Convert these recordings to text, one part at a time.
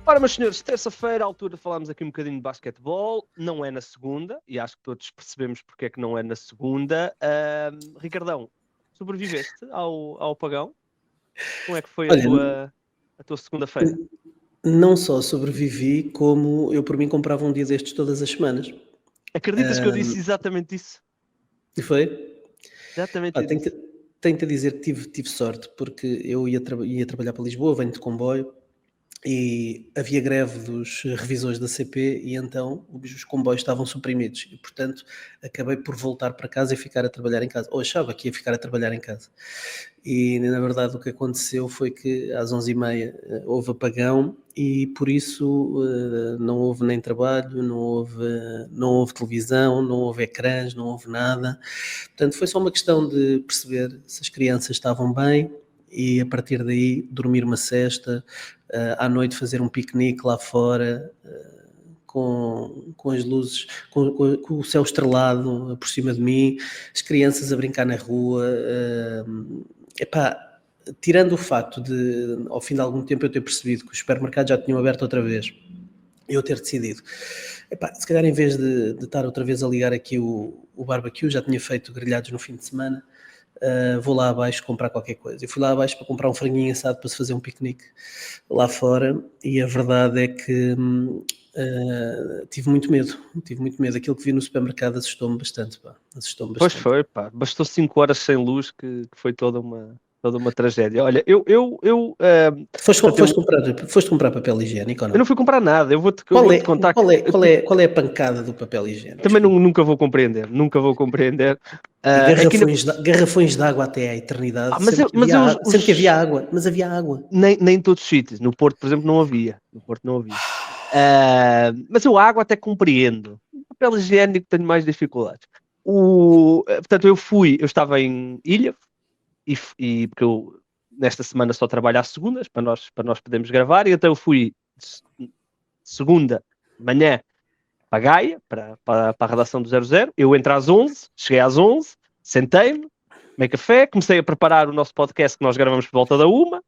Ora, meus senhores, terça-feira, à altura de falarmos aqui um bocadinho de basquetebol, não é na segunda, e acho que todos percebemos porque é que não é na segunda. Ricardão, sobreviveste ao apagão? Como é que foi Olha, a tua segunda-feira? não só sobrevivi, como eu por mim comprava um dia destes todas as semanas. Acreditas que eu disse exatamente isso? E foi? Exatamente Pá, isso. tenho-te a dizer que tive sorte, porque eu ia trabalhar para Lisboa, venho de comboio, e havia greve dos revisores da CP e então os comboios estavam suprimidos e, portanto, acabei por voltar para casa e ficar a trabalhar em casa. Ou achava que ia ficar a trabalhar em casa. E, na verdade, o que aconteceu foi que às 11h30 houve apagão e, por isso, não houve nem trabalho, não houve televisão, não houve ecrãs, não houve nada. Portanto, foi só uma questão de perceber se as crianças estavam bem e, a partir daí, dormir uma sesta, à noite fazer um piquenique lá fora, com as luzes, com o céu estrelado por cima de mim, as crianças a brincar na rua. Epá, tirando o facto de, ao fim de algum tempo, eu ter percebido que os supermercados já tinham aberto outra vez, eu ter decidido, epá, se calhar em vez de estar outra vez a ligar aqui o barbecue, já tinha feito grelhados no fim de semana, vou lá abaixo comprar qualquer coisa. Eu fui lá abaixo para comprar um franguinho assado para se fazer um piquenique lá fora, e a verdade é que tive muito medo. Aquilo que vi no supermercado assustou-me bastante, pá. Assustou-me Pois bastante. foi, pá. Bastou 5 horas sem luz que foi toda uma tragédia. Olha, portanto, Foste comprar papel higiênico ou eu não? não fui comprar nada. Eu Qual vou-te é, contar que qual é, qual é, qual é a pancada do papel higiênico? também nunca vou compreender. Nunca vou compreender. E É que garrafões de água até à eternidade, mas sempre que havia água, mas havia água. nem em todos os sítios. No Porto, por exemplo, não havia. No Porto não havia. Mas eu a água até compreendo. O papel higiênico tenho mais dificuldades. Portanto, eu estava em Ilha e porque eu nesta semana só trabalho às segundas para nós podermos gravar, e então eu fui segunda de manhã para a Gaia, para a redação do 00. Eu entro às 11, cheguei às 11, sentei-me, tomei café, comecei a preparar o nosso podcast que nós gravamos por volta da 1,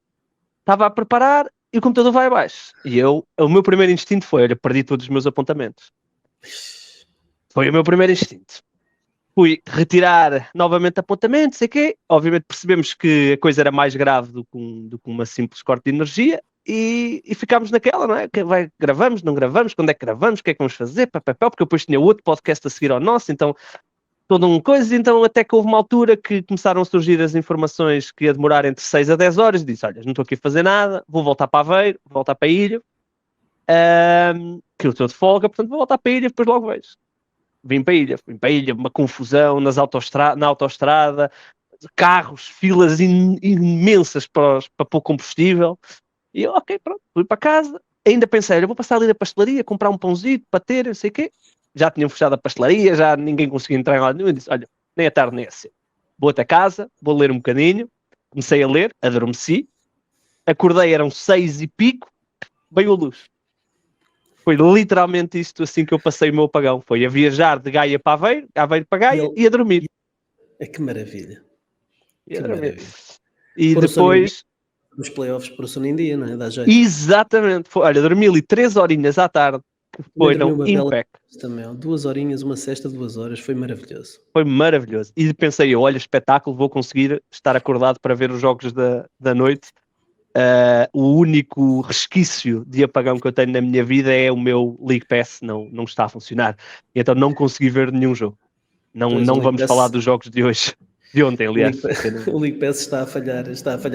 estava a preparar e o computador vai abaixo. E o meu primeiro instinto foi, olha, perdi todos os meus apontamentos. Foi o meu primeiro instinto. Fui retirar novamente apontamentos, sei quê. Obviamente percebemos que a coisa era mais grave do que uma simples corte de energia e ficámos naquela, não é? Gravamos, não gravamos, quando é que gravamos, o que é que vamos fazer, papapá, porque depois tinha outro podcast a seguir ao nosso, então toda uma coisa, então até que houve uma altura que começaram a surgir as informações que ia demorar entre 6 a 10 horas, e disse, olha, não estou aqui a fazer nada, vou voltar para Aveiro, vou voltar para a Ilha, que eu estou de folga, portanto vou voltar para a Ilha, depois logo vejo. Vim para a Ilha, uma confusão na autoestrada, carros, filas imensas para pôr combustível, e eu, ok, pronto, fui para casa, ainda pensei, olha, vou passar ali na pastelaria, comprar um pãozinho para ter, não sei o quê, já tinham fechado a pastelaria, já ninguém conseguia entrar em lado nenhum, e disse, olha, nem é tarde nem é cedo, vou até casa, vou ler um bocadinho, comecei a ler, adormeci, acordei, eram 6 e pico, veio a luz. Foi literalmente isto assim que eu passei o meu apagão. Foi a viajar de Gaia para Aveiro, Aveiro para Gaia e a dormir. Que maravilha. E a dormir. Maravilha. E Por depois... Nos playoffs, por o sono em dia, não é? Dá jeito. Exatamente. Olha, dormi ali 3 horinhas à tarde, que foram impec. Também, 2 horinhas, uma sesta, 2 horas, foi maravilhoso. Foi maravilhoso. E pensei, olha, espetáculo, vou conseguir estar acordado para ver os jogos da noite. O único resquício de apagão que eu tenho na minha vida é o meu League Pass, não está a funcionar. Então não consegui ver nenhum jogo. Não vamos falar dos jogos de hoje. De ontem, aliás. O League Pass está a falhar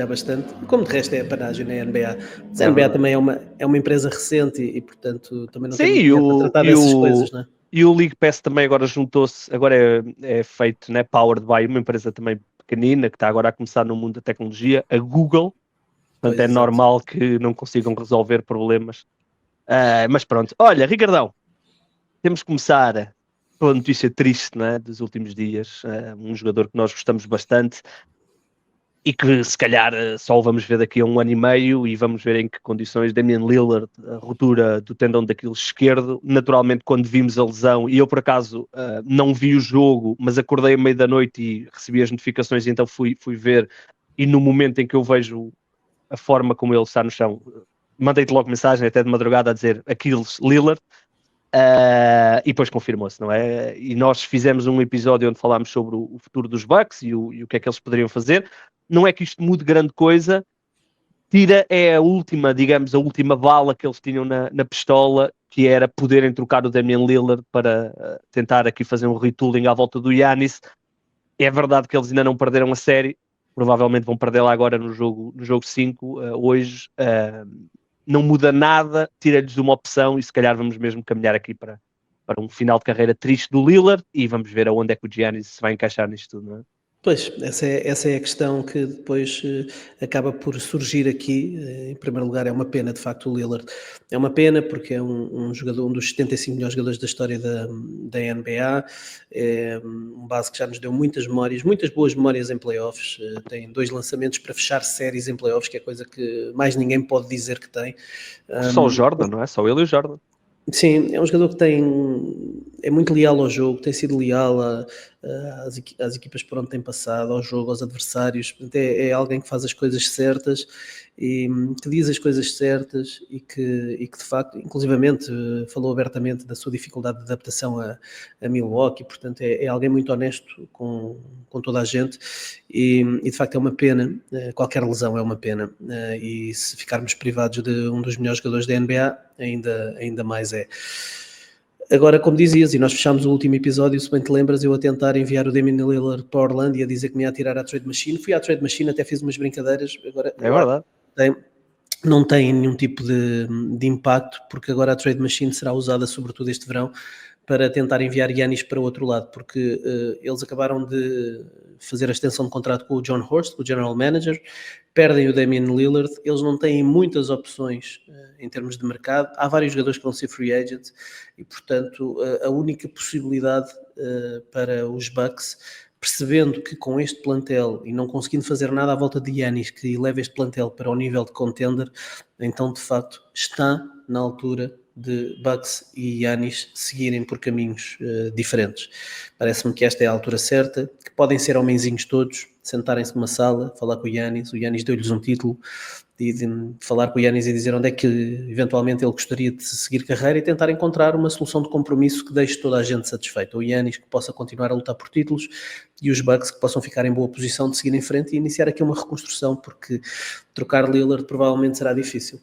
bastante, como de resto é a panagem na NBA. Mas a NBA também é uma empresa recente e portanto, também não tem muito dinheiro para tratar dessas coisas, não é? E o League Pass também agora juntou-se, agora é feito, né, powered by uma empresa também pequenina, que está agora a começar no mundo da tecnologia, a Google. Portanto, é normal que não consigam resolver problemas. Mas pronto. Olha, Ricardão, temos que começar pela notícia triste, não é, dos últimos dias. Um jogador que nós gostamos bastante e que se calhar só o vamos ver daqui a 1 ano e meio e vamos ver em que condições. Damian Lillard, a ruptura do tendão daquilo esquerdo. Naturalmente, quando vimos a lesão, e eu por acaso não vi o jogo, mas acordei à meia da noite e recebi as notificações, e então fui ver, e no momento em que eu vejo a forma como ele está no chão, mandei-te logo mensagem até de madrugada a dizer Aquiles Lillard, e depois confirmou-se, não é? E nós fizemos um episódio onde falámos sobre o futuro dos Bucks e o que é que eles poderiam fazer. Não é que isto mude grande coisa, é a última, digamos, a última bala que eles tinham na pistola, que era poderem trocar o Damian Lillard para tentar aqui fazer um retooling à volta do Giannis. É verdade que eles ainda não perderam a série, provavelmente vão perdê-la agora no jogo 5, hoje. Não muda nada, tira-lhes de uma opção e se calhar vamos mesmo caminhar aqui para um final de carreira triste do Lillard e vamos ver aonde é que o Giannis se vai encaixar nisto tudo, não é? Pois, essa é a questão que depois acaba por surgir aqui. Em primeiro lugar, é uma pena, de facto, o Lillard. É uma pena porque é um jogador, um dos 75 melhores jogadores da história da NBA. É um base que já nos deu muitas memórias, muitas boas memórias em playoffs. Tem 2 lançamentos para fechar séries em playoffs, que é coisa que mais ninguém pode dizer que tem. Só o Jordan, não é? Só ele e o Jordan. Sim, é um jogador que é muito leal ao jogo, tem sido leal às equipas por onde tem passado, ao jogo, aos adversários. Portanto, é alguém que faz as coisas certas e que diz as coisas certas e que de facto, inclusivamente, falou abertamente da sua dificuldade de adaptação a Milwaukee. Portanto, é alguém muito honesto com toda a gente e de facto é uma pena, qualquer lesão é uma pena, e se ficarmos privados de um dos melhores jogadores da NBA, ainda mais é. Agora, como dizias, e nós fechámos o último episódio, se bem te lembras, eu a tentar enviar o Damian Lillard para Orlando e a dizer que me ia tirar à Trade Machine. Fui à Trade Machine, até fiz umas brincadeiras. Agora, é verdade. Não tem nenhum tipo de impacto, porque agora a Trade Machine será usada sobretudo este verão para tentar enviar Giannis para o outro lado, porque eles acabaram de fazer a extensão de contrato com o John Horst, o General Manager, perdem o Damian Lillard, eles não têm muitas opções em termos de mercado, há vários jogadores que vão ser free agents e, portanto, a única possibilidade para os Bucks, percebendo que com este plantel e não conseguindo fazer nada à volta de Giannis que eleve este plantel para o nível de contender, então de facto está na altura de Bucks e Giannis seguirem por caminhos diferentes. Parece-me que esta é a altura certa, que podem ser homenzinhos todos, sentarem-se numa sala, falar com o Giannis deu-lhes um título, de falar com o Giannis e dizer onde é que eventualmente ele gostaria de seguir carreira e tentar encontrar uma solução de compromisso que deixe toda a gente satisfeita. O Giannis que possa continuar a lutar por títulos e os Bucks que possam ficar em boa posição de seguir em frente e iniciar aqui uma reconstrução, porque trocar Lillard provavelmente será difícil.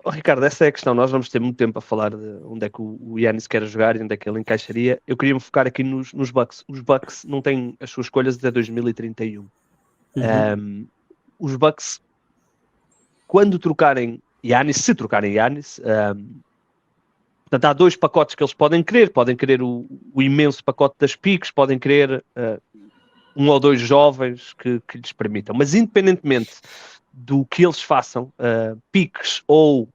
Ricardo, essa é a questão. Nós vamos ter muito tempo a falar de onde é que o Giannis quer jogar e onde é que ele encaixaria. Eu queria me focar aqui nos Bucks. Os Bucks não têm as suas escolhas até 2031. Os Bucks, quando trocarem Giannis, se trocarem Giannis, portanto, há 2 pacotes que eles podem querer o imenso pacote das picks, podem querer 1 ou 2 jovens que lhes permitam, mas independentemente do que eles façam, picks ou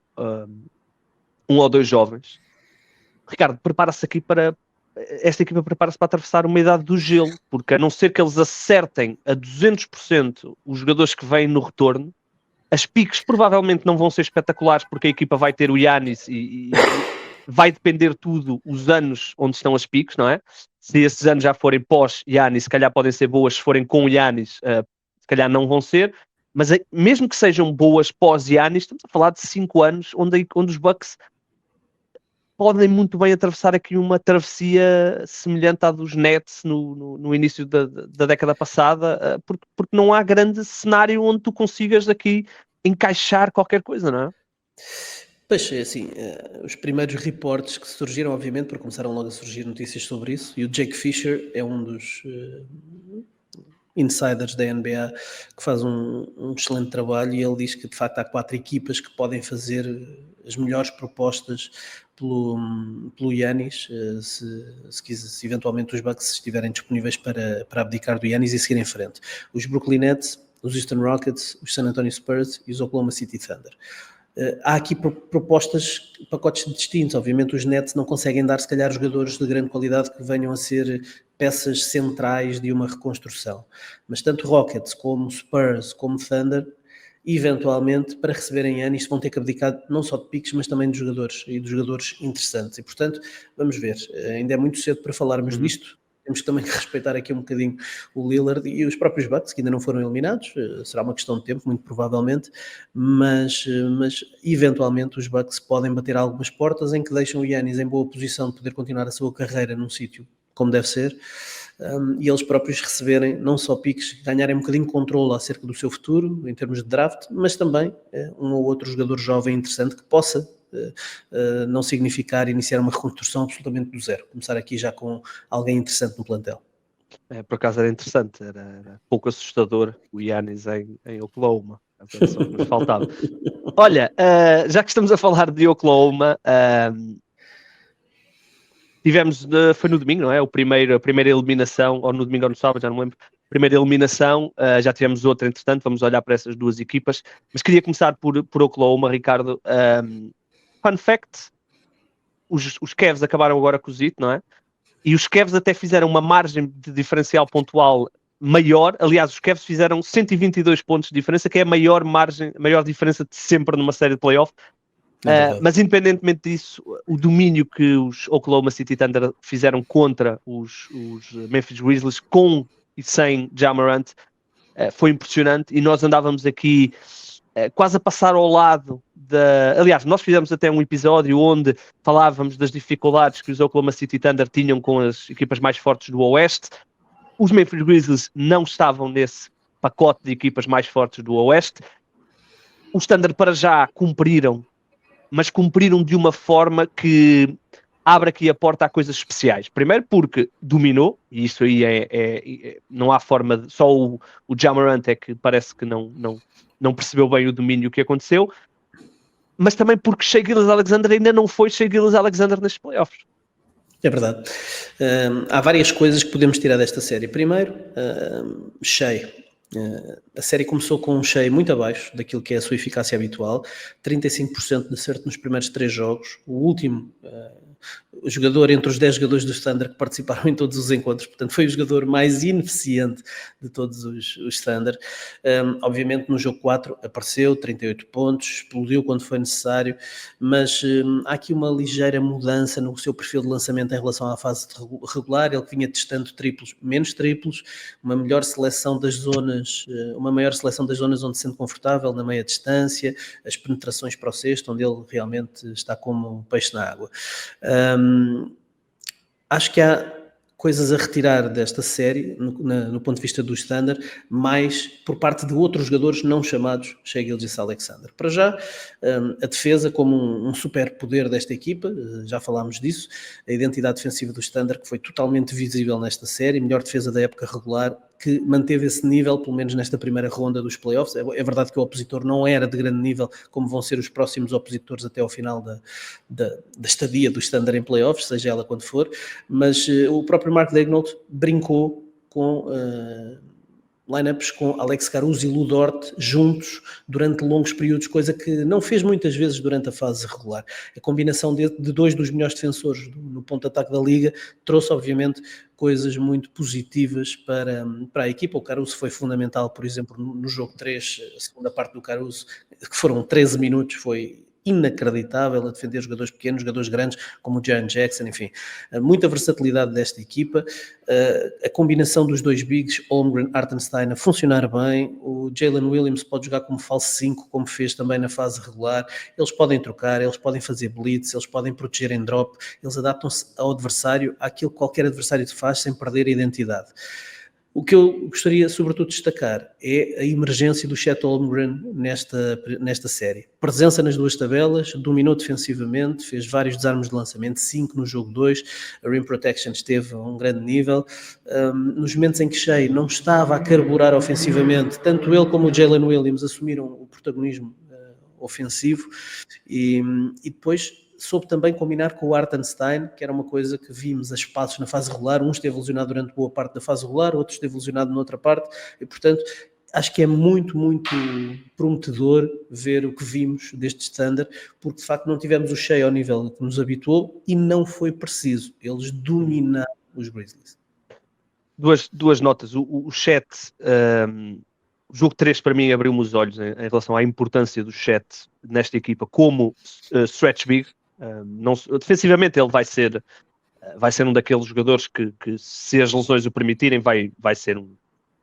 1 ou 2 jovens, Ricardo, esta equipa prepara-se para atravessar uma idade do gelo, porque a não ser que eles acertem a 200% os jogadores que vêm no retorno, as picks provavelmente não vão ser espetaculares, porque a equipa vai ter o Giannis e vai depender tudo os anos onde estão as picks, não é? Se esses anos já forem pós-Giannis, se calhar podem ser boas, se forem com o Giannis, se calhar não vão ser, mas mesmo que sejam boas pós-Giannis, estamos a falar de 5 anos onde os Bucks podem muito bem atravessar aqui uma travessia semelhante à dos Nets no início da década passada, porque não há grande cenário onde tu consigas aqui encaixar qualquer coisa, não é? Pois, assim, os primeiros reportes que surgiram, obviamente, porque começaram logo a surgir notícias sobre isso, e o Jake Fisher é um dos insiders da NBA que faz um excelente trabalho, e ele diz que de facto há 4 equipas que podem fazer as melhores propostas pelo Giannis, se eventualmente os Bucks estiverem disponíveis para abdicar do Giannis e seguir em frente. Os Brooklyn Nets, os Houston Rockets, os San Antonio Spurs e os Oklahoma City Thunder. Há aqui propostas, pacotes distintos. Obviamente os Nets não conseguem dar, se calhar, jogadores de grande qualidade que venham a ser peças centrais de uma reconstrução. Mas tanto Rockets como Spurs como Thunder, eventualmente, para receberem Giannis, vão ter que abdicar não só de piques, mas também de jogadores, e de jogadores interessantes. E, portanto, vamos ver. Ainda é muito cedo para falarmos disto. temos também que respeitar aqui um bocadinho o Lillard e os próprios Bucks, que ainda não foram eliminados, será uma questão de tempo, muito provavelmente, mas eventualmente os Bucks podem bater algumas portas em que deixam o Giannis em boa posição de poder continuar a sua carreira num sítio como deve ser, e eles próprios receberem não só piques, ganharem um bocadinho de controle acerca do seu futuro, em termos de draft, mas também um ou outro jogador jovem interessante que possa não significar iniciar uma reconstrução absolutamente do zero, começar aqui já com alguém interessante no plantel. Por acaso era interessante, era pouco assustador o Giannis em Oklahoma, era só o que nos faltava. Olha, já que estamos a falar de Oklahoma, tivemos, foi no domingo, não é? A primeira eliminação, ou no domingo ou no sábado, já não me lembro. Primeira eliminação, já tivemos outra, entretanto, vamos olhar para essas duas equipas. Mas queria começar por Oklahoma, Ricardo. Fun fact, os Cavs acabaram agora com o Zito, não é? E os Cavs até fizeram uma margem de diferencial pontual maior. Aliás, os Cavs fizeram 122 pontos de diferença, que é a maior diferença de sempre numa série de playoff. Mas independentemente disso, o domínio que os Oklahoma City Thunder fizeram contra os Memphis Grizzlies com e sem Ja Morant foi impressionante, e nós andávamos aqui quase a passar ao lado aliás, nós fizemos até um episódio onde falávamos das dificuldades que os Oklahoma City Thunder tinham com as equipas mais fortes do Oeste. Os Memphis Grizzlies não estavam nesse pacote de equipas mais fortes do Oeste. Os Thunder para já cumpriram, mas cumpriram de uma forma que abre aqui a porta a coisas especiais. Primeiro porque dominou, e isso aí não há forma de... Só o Ja Morant é que parece que não percebeu bem o domínio que aconteceu, mas também porque Shai Gilgeous-Alexander ainda não foi Shai Gilgeous-Alexander nestes playoffs. É verdade. Há várias coisas que podemos tirar desta série. Primeiro, Shai. A série começou com um Shai muito abaixo daquilo que é a sua eficácia habitual, 35% de acerto nos primeiros 3 jogos. O último jogador entre os 10 jogadores do Thunder que participaram em todos os encontros, portanto foi o jogador mais ineficiente de todos os Thunder. Obviamente no jogo 4 apareceu, 38 pontos, explodiu quando foi necessário, mas há aqui uma ligeira mudança no seu perfil de lançamento em relação à fase regular. Ele vinha testando triplos, menos triplos, uma maior seleção das zonas onde se sente confortável na meia distância, as penetrações para o cesto, onde ele realmente está como um peixe na água. Acho que há coisas a retirar desta série no ponto de vista do Thunder, mais por parte de outros jogadores não chamados Shai Gilgeous-Alexander. Para já, a defesa como um super poder desta equipa, já falámos disso, a identidade defensiva do Thunder que foi totalmente visível nesta série, melhor defesa da época regular, que manteve esse nível, pelo menos nesta primeira ronda dos playoffs. É verdade que o opositor não era de grande nível, como vão ser os próximos opositores até ao final da estadia do Thunder em playoffs, seja ela quando for, mas o próprio Mark Daigneault brincou com lineups com Alex Caruso e Lu Dort juntos durante longos períodos, coisa que não fez muitas vezes durante a fase regular. A combinação de dois dos melhores defensores no ponto de ataque da liga trouxe, obviamente, coisas muito positivas para a equipa. O Caruso foi fundamental, por exemplo, no jogo 3, a segunda parte do Caruso, que foram 13 minutos, foi inacreditável a defender jogadores pequenos, jogadores grandes, como o Jaren Jackson, enfim. Muita versatilidade desta equipa, a combinação dos dois bigs, Holmgren, Hartenstein, a funcionar bem. O Jalen Williams pode jogar como falso 5, como fez também na fase regular. Eles podem trocar, eles podem fazer blitz, eles podem proteger em drop, eles adaptam-se ao adversário, àquilo que qualquer adversário faz, sem perder a identidade. O que eu gostaria, sobretudo, de destacar é a emergência do Chet Holmgren nesta série. Presença nas duas tabelas, dominou defensivamente, fez vários desarmes de lançamento, 5 no jogo 2, a rim protection esteve a um grande nível. Nos momentos em que Shai não estava a carburar ofensivamente, tanto ele como o Jalen Williams assumiram o protagonismo ofensivo e depois soube também combinar com o Hartenstein, que era uma coisa que vimos a espaços na fase regular. Um esteve lesionado durante boa parte da fase regular, outro esteve lesionado noutra parte, e portanto acho que é muito, muito prometedor ver o que vimos deste Thunder, porque de facto não tivemos o Shai ao nível que nos habituou e não foi preciso. Eles dominaram os Grizzlies. Duas notas. O Chet, o jogo 3 para mim abriu-me os olhos em relação à importância do Chet nesta equipa como stretch big. Defensivamente ele vai ser vai ser um daqueles jogadores que se as lesões o permitirem, vai ser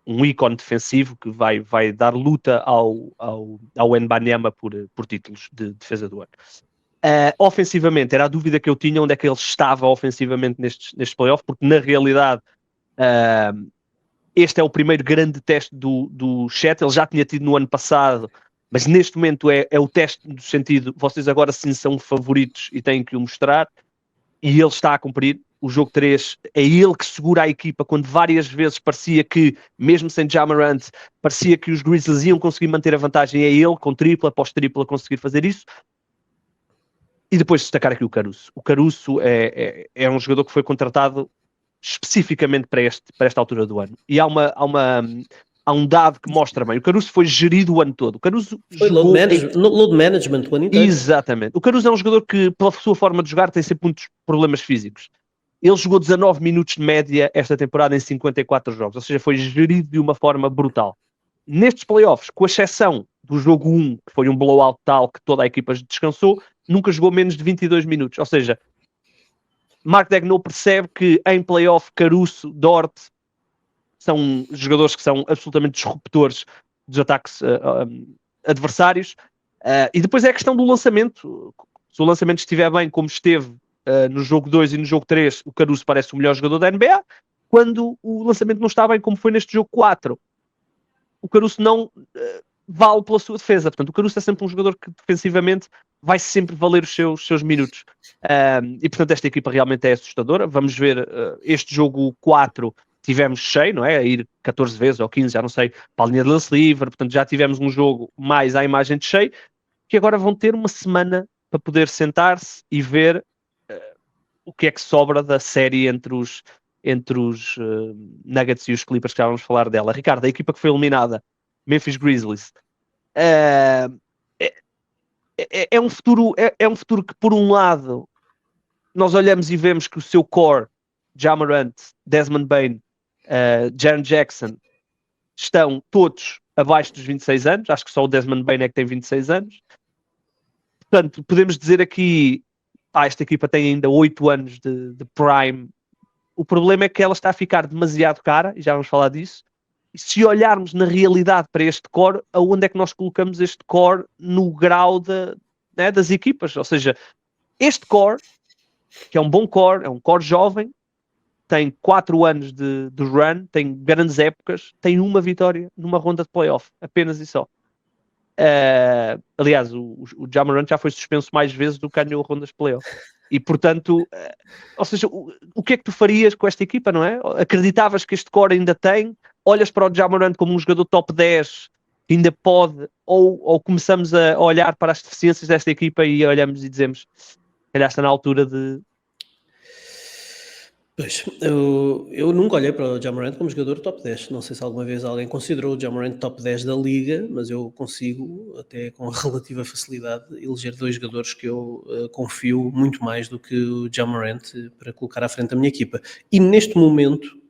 um ícone defensivo que vai dar luta ao Wembanyama por títulos de defesa do ano. Ofensivamente, era a dúvida que eu tinha onde é que ele estava ofensivamente nestes playoffs, porque na realidade este é o primeiro grande teste do Chet. Ele já tinha tido no ano passado, mas neste momento é o teste no sentido, vocês agora sim são favoritos e têm que o mostrar, e ele está a cumprir. O jogo 3 é ele que segura a equipa, quando várias vezes parecia que, mesmo sem Ja Morant, parecia que os Grizzlies iam conseguir manter a vantagem. É ele, com tripla após tripla, conseguir fazer isso. E depois destacar aqui o Caruso. O Caruso é um jogador que foi contratado especificamente para esta altura do ano. E há um dado que mostra bem. O Caruso foi gerido o ano todo. O Caruso foi jogou load management o ano inteiro. Exatamente. O Caruso é um jogador que, pela sua forma de jogar, tem sempre muitos problemas físicos. Ele jogou 19 minutos de média esta temporada em 54 jogos. Ou seja, foi gerido de uma forma brutal. Nestes playoffs, com exceção do jogo 1, que foi um blowout tal que toda a equipa descansou, nunca jogou menos de 22 minutos. Ou seja, Mark Daigneault percebe que em playoff Caruso, Dort são jogadores que são absolutamente disruptores dos ataques adversários. E depois é a questão do lançamento. Se o lançamento estiver bem, como esteve no jogo 2 e no jogo 3, o Caruso parece o melhor jogador da NBA. Quando o lançamento não está bem, como foi neste jogo 4, o Caruso não vale pela sua defesa. Portanto, o Caruso é sempre um jogador que defensivamente vai sempre valer os seus minutos. E portanto esta equipa realmente é assustadora. Vamos ver este jogo 4 tivemos cheio, não é? A ir 14 vezes ou 15, já não sei, para a linha de lance livre. Portanto já tivemos um jogo mais à imagem de cheio, que agora vão ter uma semana para poder sentar-se e ver o que é que sobra da série entre os Nuggets e os Clippers, que já vamos falar dela. Ricardo, a equipa que foi eliminada, Memphis Grizzlies, é um futuro que, por um lado, nós olhamos e vemos que o seu core, Ja Morant, Desmond Bane, Jaren Jackson, estão todos abaixo dos 26 anos. Acho que só o Desmond Bane é que tem 26 anos. Portanto, podemos dizer aqui, esta equipa tem ainda 8 anos de prime. O problema é que ela está a ficar demasiado cara, e já vamos falar disso. E se olharmos na realidade para este core, aonde é que nós colocamos este core no grau das equipas? Ou seja, este core, que é um bom core, é um core jovem, tem 4 anos de run, tem grandes épocas, tem uma vitória numa ronda de playoff, apenas e só. Aliás, o Ja Morant já foi suspenso mais vezes do que ganhou rondas de playoff. E portanto, ou seja, o que é que tu farias com esta equipa, não é? Acreditavas que este core ainda tem? Olhas para o Ja Morant como um jogador top 10 que ainda pode, ou começamos a olhar para as deficiências desta equipa e olhamos e dizemos, calhar está na altura de... Pois, eu nunca olhei para o Ja Morant como jogador top 10. Não sei se alguma vez alguém considerou o Ja Morant top 10 da liga, mas eu consigo, até com relativa facilidade, eleger 2 jogadores que eu confio muito mais do que o Ja Morant para colocar à frente da minha equipa. E neste momento,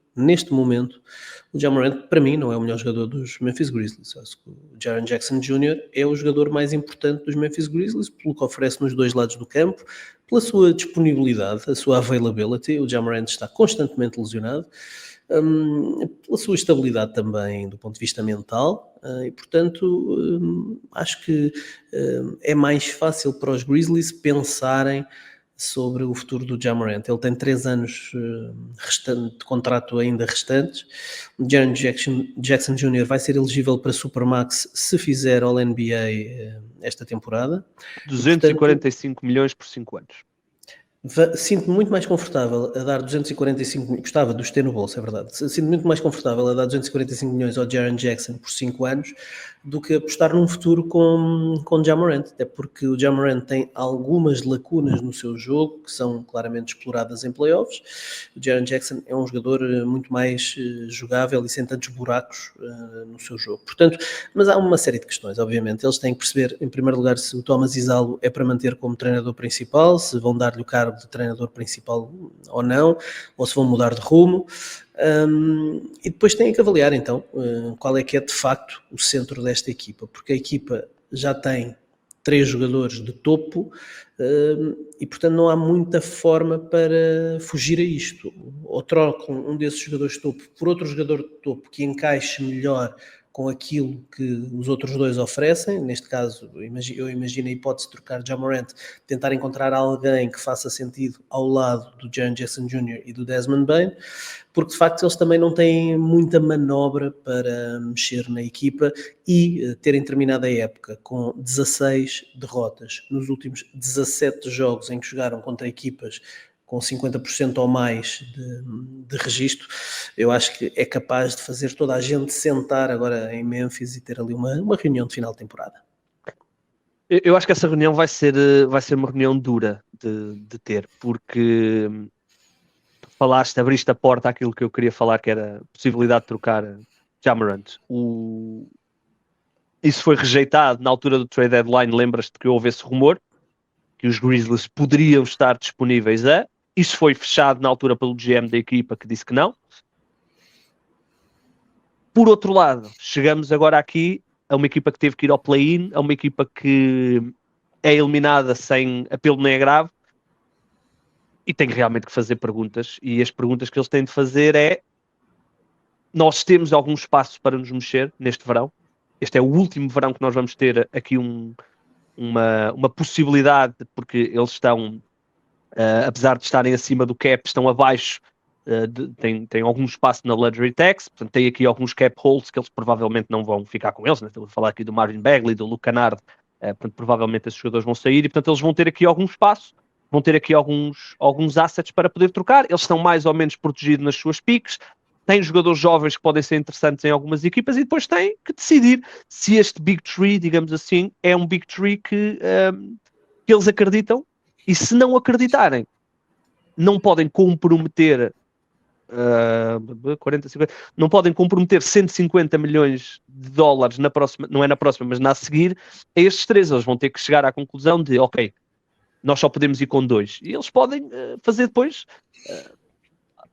o Ja Morant, para mim, não é o melhor jogador dos Memphis Grizzlies. Acho que o Jaren Jackson Jr. é o jogador mais importante dos Memphis Grizzlies, pelo que oferece nos 2 lados do campo, pela sua disponibilidade, a sua availability. O Ja Morant está constantemente lesionado, pela sua estabilidade também do ponto de vista mental, e portanto acho que é mais fácil para os Grizzlies pensarem sobre o futuro do Ja Morant. Ele tem 3 anos de contrato ainda restantes. O Jaren Jackson Jr. vai ser elegível para Supermax se fizer All-NBA esta temporada. 245 milhões por 5 anos. Sinto-me muito mais confortável a dar 245, gostava de os ter no bolso, é verdade, sinto-me muito mais confortável a dar 245 milhões ao Jaren Jackson por 5 anos do que apostar num futuro com Ja Morant, até porque o Ja Morant tem algumas lacunas no seu jogo que são claramente exploradas em playoffs. O Jaren Jackson é um jogador muito mais jogável e sem tantos buracos no seu jogo, portanto, mas há uma série de questões, obviamente. Eles têm que perceber, em primeiro lugar, se o Thomas Izalo é para manter como treinador principal, se vão dar-lhe o cargo de treinador principal ou não, ou se vão mudar de rumo. E depois têm que avaliar então qual é que é de facto o centro desta equipa, porque a equipa já tem 3 jogadores de topo, e portanto não há muita forma para fugir a isto. Ou trocam um desses jogadores de topo por outro jogador de topo que encaixe melhor com aquilo que os outros dois oferecem. Neste caso, eu imagino a hipótese de trocar Ja Morant, tentar encontrar alguém que faça sentido ao lado do Jaren Jackson Jr. e do Desmond Bane, porque de facto eles também não têm muita manobra para mexer na equipa e terem terminado a época com 16 derrotas nos últimos 17 jogos em que jogaram contra equipas com 50% ou mais de registro. Eu acho que é capaz de fazer toda a gente sentar agora em Memphis e ter ali uma reunião de final de temporada. Eu acho que essa reunião vai ser uma reunião dura de ter, porque abriste a porta àquilo que eu queria falar, que era a possibilidade de trocar Ja Morant. Isso foi rejeitado na altura do trade deadline. Lembras-te que houve esse rumor que os Grizzlies poderiam estar disponíveis isso foi fechado na altura pelo GM da equipa, que disse que não. Por outro lado, chegamos agora aqui a uma equipa que teve que ir ao play-in, a uma equipa que é eliminada sem apelo nem agravo e tem realmente que fazer perguntas, e as perguntas que eles têm de fazer é: nós temos algum espaço para nos mexer neste verão? Este é o último verão que nós vamos ter aqui uma possibilidade, porque eles estão, apesar de estarem acima do cap, estão abaixo, têm algum espaço na luxury tax, portanto tem aqui alguns cap holes que eles provavelmente não vão ficar com eles, né? Estou a falar aqui do Marvin Bagley, do Luke Kennard, portanto provavelmente esses jogadores vão sair e portanto eles vão ter aqui algum espaço, vão ter aqui alguns assets para poder trocar. Eles estão mais ou menos protegidos nas suas piques, têm jogadores jovens que podem ser interessantes em algumas equipas e depois têm que decidir se este Big Tree, digamos assim, é um Big Tree que eles acreditam. E se não acreditarem, não podem comprometer não podem comprometer 150 milhões de dólares na próxima, não é na próxima, mas na a seguir, a estes três. Eles vão ter que chegar à conclusão de, ok, nós só podemos ir com 2. E eles podem fazer depois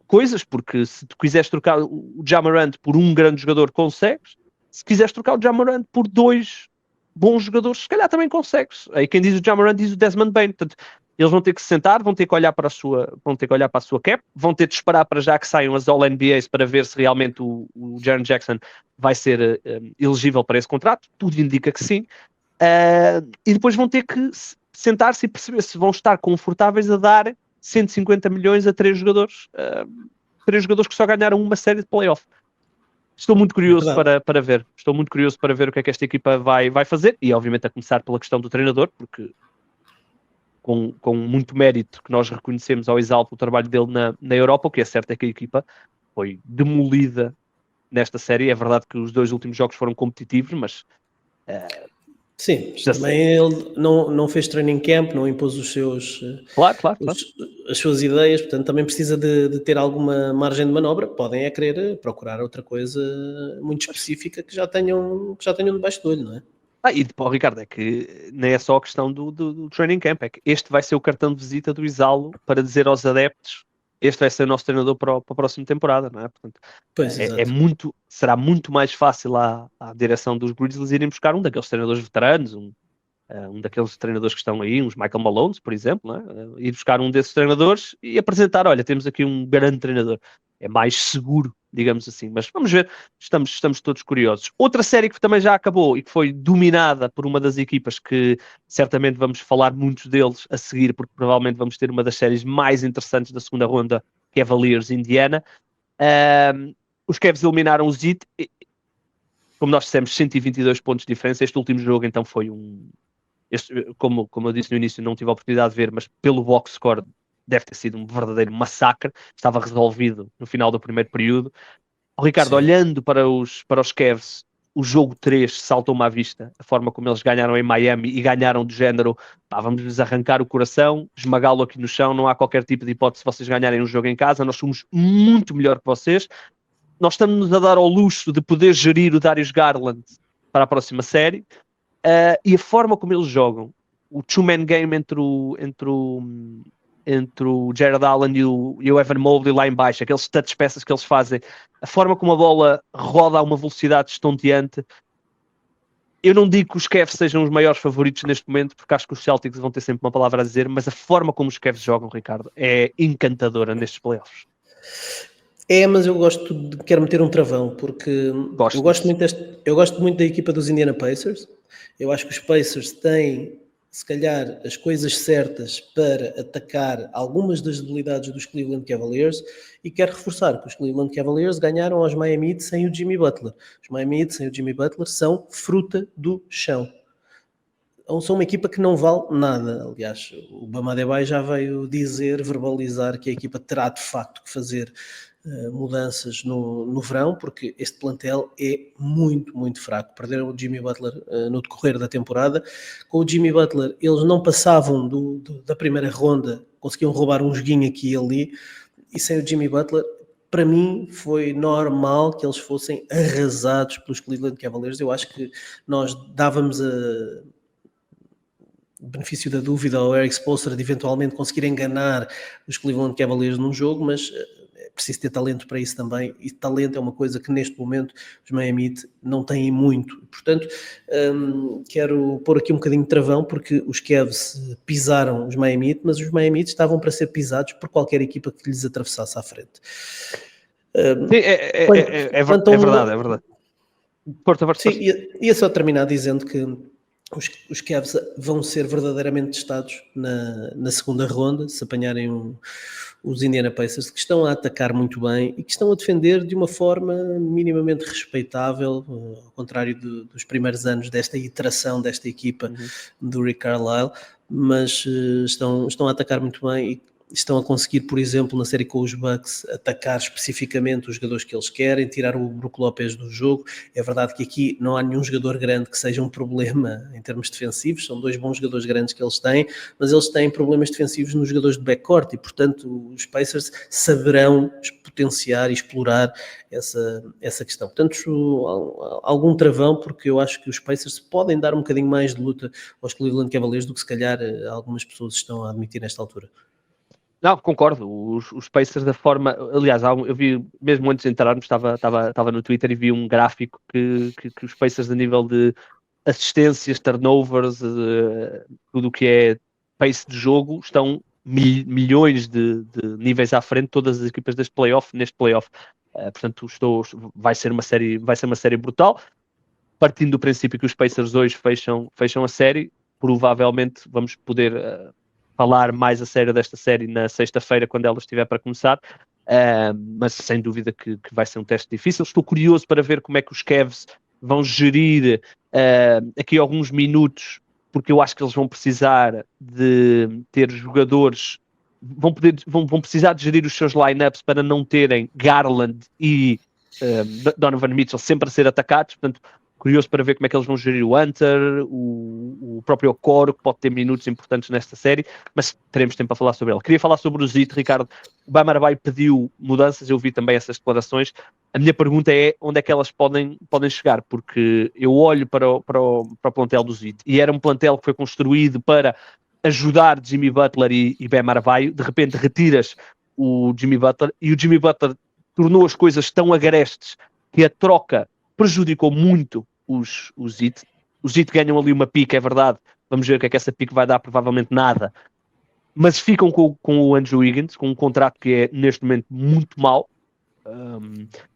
coisas, porque se tu quiseres trocar o Ja Morant por um grande jogador, consegues. Se quiseres trocar o Ja Morant por 2 bons jogadores, se calhar também consegues. Aí quem diz o Ja Morant diz o Desmond Bane. Portanto, eles vão ter que se sentar, vão ter que olhar para a sua cap, vão ter de esperar para já que saiam as All-NBAs para ver se realmente o Jaren Jackson vai ser elegível para esse contrato. Tudo indica que sim. E depois vão ter que sentar-se e perceber se vão estar confortáveis a dar 150 milhões a 3 jogadores. 3 jogadores que só ganharam uma série de playoff. Estou muito curioso para ver. Estou muito curioso para ver o que é que esta equipa vai fazer. E obviamente a começar pela questão do treinador, porque com muito mérito que nós reconhecemos ao exalto o trabalho dele na Europa, o que é certo é que a equipa foi demolida nesta série. É verdade que os 2 últimos jogos foram competitivos, mas sim, também ele não fez training camp, não impôs os seus as suas ideias, portanto também precisa de ter alguma margem de manobra. Podem querer procurar outra coisa muito específica que já tenham debaixo do olho, não é? E depois, Ricardo, é que nem é só a questão do training camp, é que este vai ser o cartão de visita do Exalo para dizer aos adeptos: este vai ser o nosso treinador para a próxima temporada, não é? Portanto, será muito mais fácil à direção dos Grizzlies irem buscar um daqueles treinadores veteranos, um daqueles treinadores que estão aí, uns Michael Malones, por exemplo, não é? Ir buscar um desses treinadores e apresentar: olha, temos aqui um grande treinador. É mais seguro, digamos assim. Mas vamos ver, estamos todos curiosos. Outra série que também já acabou e que foi dominada por uma das equipas que certamente vamos falar muitos deles a seguir, porque provavelmente vamos ter uma das séries mais interessantes da segunda ronda, Cavaliers Indiana. Os Cavs eliminaram os Heat, como nós dissemos, 122 pontos de diferença. Este último jogo então foi como eu disse no início, não tive a oportunidade de ver, mas pelo box score deve ter sido um verdadeiro massacre. Estava resolvido no final do primeiro período. O Ricardo, olhando para os Cavs, o jogo 3 saltou-me à vista, a forma como eles ganharam em Miami e ganharam do género: vamos-lhes arrancar o coração, esmagá-lo aqui no chão, não há qualquer tipo de hipótese de vocês ganharem um jogo em casa, nós somos muito melhor que vocês. Nós estamos a dar ao luxo de poder gerir o Darius Garland para a próxima série, e a forma como eles jogam, o two-man game entre o Jared Allen e o Evan Mobley lá em baixo, aqueles touch peças que eles fazem, a forma como a bola roda a uma velocidade estonteante, Eu não digo que os Cavs sejam os maiores favoritos neste momento, porque acho que os Celtics vão ter sempre uma palavra a dizer, mas a forma como os Cavs jogam, Ricardo, é encantadora nestes playoffs. Mas eu quero meter um travão, porque eu gosto muito da equipa dos Indiana Pacers. Eu acho que os Pacers têm, se calhar, as coisas certas para atacar algumas das debilidades dos Cleveland Cavaliers, e quero reforçar que os Cleveland Cavaliers ganharam aos Miami Heat sem o Jimmy Butler. Os Miami Heat sem o Jimmy Butler são fruta do chão. São uma equipa que não vale nada. Aliás, o Bam Adebayo já veio verbalizar que a equipa terá de facto que fazer mudanças no verão, porque este plantel é muito, muito fraco. Perderam o Jimmy Butler no decorrer da temporada. Com o Jimmy Butler, eles não passavam da primeira ronda, conseguiam roubar um joguinho aqui e ali, e sem o Jimmy Butler, para mim foi normal que eles fossem arrasados pelos Cleveland Cavaliers. Eu acho que nós dávamos benefício da dúvida ao Eric Spoelstra de eventualmente conseguir enganar os Cleveland Cavaliers num jogo, mas é preciso ter talento para isso também, e talento é uma coisa que neste momento os Miami Heat não têm muito. Portanto, quero pôr aqui um bocadinho de travão, porque os Cavs pisaram os Miami Heat, mas os Miami Heat estavam para ser pisados por qualquer equipa que lhes atravessasse à frente. Sim, é verdade. Sim, ia só terminar dizendo que os Cavs vão ser verdadeiramente testados na segunda ronda, se apanharem os Indiana Pacers, que estão a atacar muito bem e que estão a defender de uma forma minimamente respeitável, ao contrário dos primeiros anos desta iteração desta equipa do Rick Carlisle, mas estão a atacar muito bem e estão a conseguir, por exemplo, na série com os Bucks, atacar especificamente os jogadores que eles querem, tirar o Brook Lopez do jogo. É verdade que aqui não há nenhum jogador grande que seja um problema em termos defensivos, são dois bons jogadores grandes que eles têm, mas eles têm problemas defensivos nos jogadores de backcourt e, portanto, os Pacers saberão potenciar e explorar essa questão. Portanto, algum travão, porque eu acho que os Pacers podem dar um bocadinho mais de luta aos Cleveland Cavaliers do que se calhar algumas pessoas estão a admitir nesta altura. Não, concordo. Os Pacers da forma... Aliás, eu vi, mesmo antes de entrarmos, estava no Twitter e vi um gráfico que os Pacers a nível de assistências, turnovers, tudo o que é pace de jogo, estão milhões de níveis à frente, todas as equipas neste playoff. Portanto, vai ser uma série brutal. Partindo do princípio que os Pacers hoje fecham a série, provavelmente vamos poder... falar mais a sério desta série na sexta-feira, quando ela estiver para começar, mas sem dúvida que vai ser um teste difícil. Estou curioso para ver como é que os Cavs vão gerir aqui alguns minutos, porque eu acho que eles vão precisar de ter jogadores, vão precisar de gerir os seus lineups para não terem Garland e Donovan Mitchell sempre a ser atacados. Portanto, curioso para ver como é que eles vão gerir o Hunter, o próprio Okoro, que pode ter minutos importantes nesta série, mas teremos tempo a falar sobre ele. Queria falar sobre o Zito, Ricardo. O Bam Adebayo pediu mudanças, eu vi também essas declarações. A minha pergunta é onde é que elas podem chegar, porque eu olho para o plantel do Zito, e era um plantel que foi construído para ajudar Jimmy Butler e Bam Adebayo. De repente retiras o Jimmy Butler, e o Jimmy Butler tornou as coisas tão agrestes que a troca prejudicou muito os Heat. Os Heat ganham ali uma pique, é verdade. Vamos ver o que é que essa pique vai dar, provavelmente nada. Mas ficam com o Andrew Wiggins, com um contrato que é, neste momento, muito mau.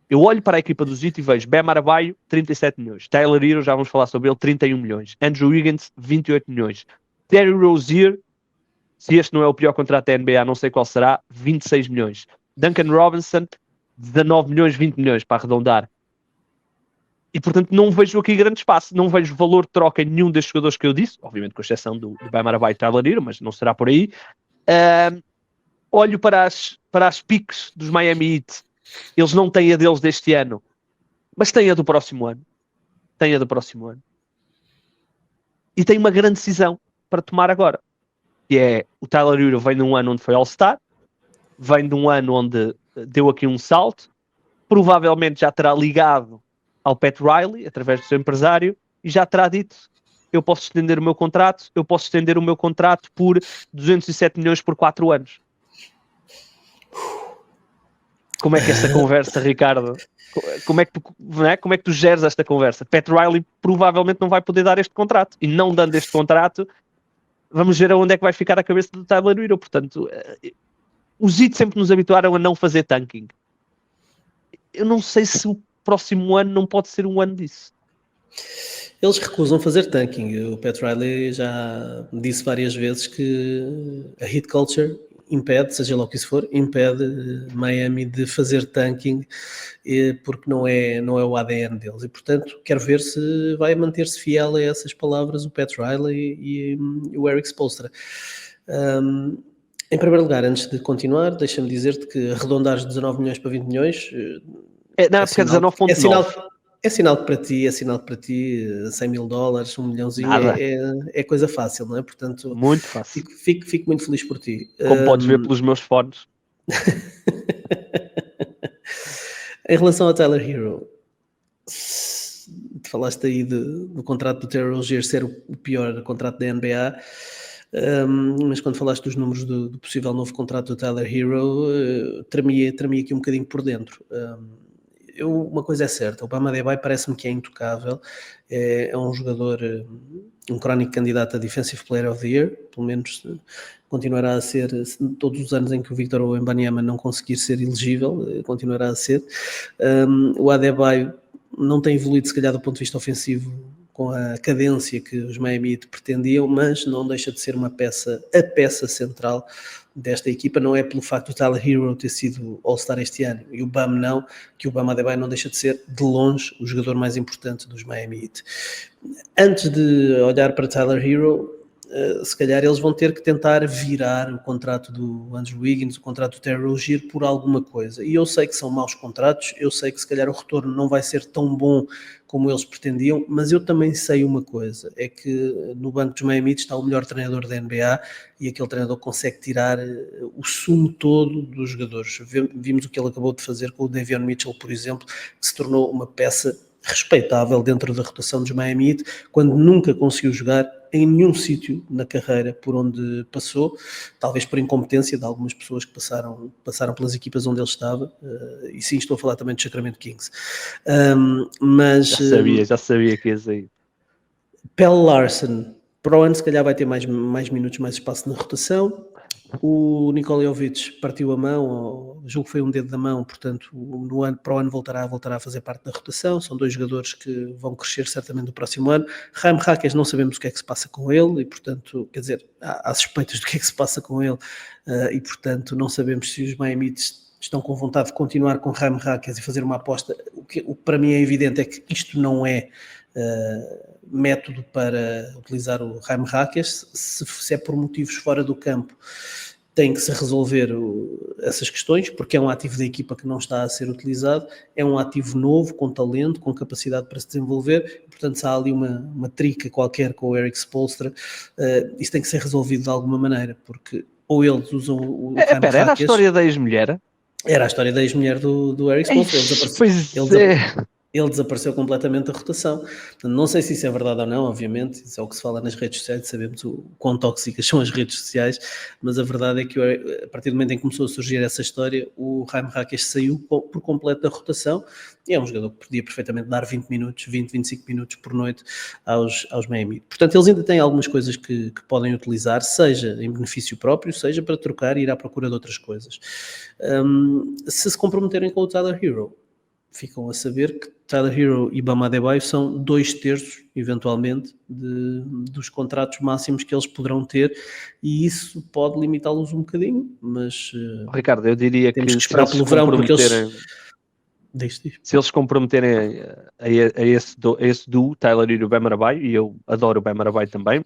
Eu olho para a equipa dos Heat e vejo Bam Adebayo, 37 milhões. Tyler Hero, já vamos falar sobre ele, 31 milhões. Andrew Wiggins, 28 milhões. Terry Rozier, se este não é o pior contrato da NBA, não sei qual será, 26 milhões. Duncan Robinson, 19 milhões, 20 milhões, para arredondar. E, portanto, não vejo aqui grande espaço. Não vejo valor de troca em nenhum destes jogadores que eu disse, obviamente com exceção do Bam Adebayo e Tyler Hero, mas não será por aí. Olho para as piques dos Miami Heat. Eles não têm a deles deste ano, mas têm a do próximo ano. E têm uma grande decisão para tomar agora, que é o Tyler Hero vem de um ano onde foi All-Star, vem de um ano onde deu aqui um salto, provavelmente já terá ligado ao Pat Riley, através do seu empresário, e já terá dito: eu posso estender o meu contrato por 207 milhões por 4 anos. Como é que esta conversa, Ricardo, como é que tu, não é? Como é que tu geres esta conversa? Pat Riley provavelmente não vai poder dar este contrato, e não dando este contrato, vamos ver aonde é que vai ficar a cabeça do Tyler Hero. Portanto, os Heat sempre nos habituaram a não fazer tanking. Eu não sei se o próximo ano não pode ser um ano disso. Eles recusam fazer tanking. O Pat Riley já disse várias vezes que a hit culture impede, seja lá o que isso for, impede Miami de fazer tanking porque não é o ADN deles. E, portanto, quero ver se vai manter-se fiel a essas palavras o Pat Riley e o Erik Spoelstra. Em primeiro lugar, antes de continuar, deixa-me dizer-te que arredondares 19 milhões para 20 milhões Não, porque é 19,9. é sinal que para ti, 100 mil dólares, $1 milhãozinho é coisa fácil, não é? Portanto, muito fácil. Fico muito feliz por ti. Como podes ver pelos meus fones. Em relação ao Tyler Hero, te falaste aí do contrato do Terry Rozier ser o pior contrato da NBA, mas quando falaste dos números do possível novo contrato do Tyler Hero, tremia aqui um bocadinho por dentro. Uma coisa é certa, o Bam Adebayo parece-me que é intocável, é um jogador, um crónico candidato a Defensive Player of the Year, pelo menos continuará a ser, todos os anos em que o Victor Wembanyama não conseguir ser elegível, continuará a ser. O Adebayo não tem evoluído, se calhar, do ponto de vista ofensivo, com a cadência que os Miami Heat pretendiam, mas não deixa de ser a peça central desta equipa. Não é pelo facto do Tyler Hero ter sido All-Star este ano e o Bam não, que o Bam Adebayo não deixa de ser, de longe, o jogador mais importante dos Miami Heat. Antes de olhar para Tyler Hero, se calhar eles vão ter que tentar virar o contrato do Andrew Wiggins, o contrato do Terry Rozier por alguma coisa. E eu sei que são maus contratos, eu sei que se calhar o retorno não vai ser tão bom como eles pretendiam, mas eu também sei uma coisa, é que no banco dos Miami Heat está o melhor treinador da NBA e aquele treinador consegue tirar o sumo todo dos jogadores. Vimos o que ele acabou de fazer com o Davion Mitchell, por exemplo, que se tornou uma peça respeitável dentro da rotação dos Miami Heat, quando nunca conseguiu jogar em nenhum sítio na carreira por onde passou, talvez por incompetência de algumas pessoas que passaram pelas equipas onde ele estava, e sim, estou a falar também do Sacramento Kings. Mas já sabia que ia sair. Pelle Larsson, para o ano se calhar vai ter mais minutos, mais espaço na rotação. O Nikola Jovic partiu a mão, julgo que foi um dedo da mão, portanto para o ano voltará a fazer parte da rotação. São dois jogadores que vão crescer certamente no próximo ano. Chaim Jaques, não sabemos o que é que se passa com ele e, portanto, quer dizer, há suspeitas do que é que se passa com ele e, portanto, não sabemos se os Miami estão com vontade de continuar com Chaim Jaques e fazer uma aposta. O que para mim é evidente é que isto não é método para utilizar o Chaim Jaques. Se é por motivos fora do campo, tem que se resolver essas questões, porque é um ativo da equipa que não está a ser utilizado, é um ativo novo, com talento, com capacidade para se desenvolver, portanto se há ali uma trica qualquer com o Erik Spoelstra, isso tem que ser resolvido de alguma maneira, porque ou eles usam o Chaim Jaques... Era a história da ex-mulher? Era a história da ex-mulher do Erik Spoelstra. Ele desapareceu completamente da rotação. Não sei se isso é verdade ou não, obviamente, isso é o que se fala nas redes sociais, sabemos o quão tóxicas são as redes sociais, mas a verdade é que a partir do momento em que começou a surgir essa história, o Chaim Jaques saiu por completo da rotação e é um jogador que podia perfeitamente dar 20, 25 minutos por noite aos Miami. Portanto, eles ainda têm algumas coisas que podem utilizar, seja em benefício próprio, seja para trocar e ir à procura de outras coisas. Se comprometerem com o Tyler Hero, ficam a saber que Tyler Hero e Bam Adebayo são 2/3, eventualmente, dos contratos máximos que eles poderão ter, e isso pode limitá-los um bocadinho, mas... Ricardo, eu diria que esperar pelo verão, porque eles... Se eles se comprometerem a esse duo, Tyler Hero e o Bam Adebayo, e eu adoro o Bam Adebayo também,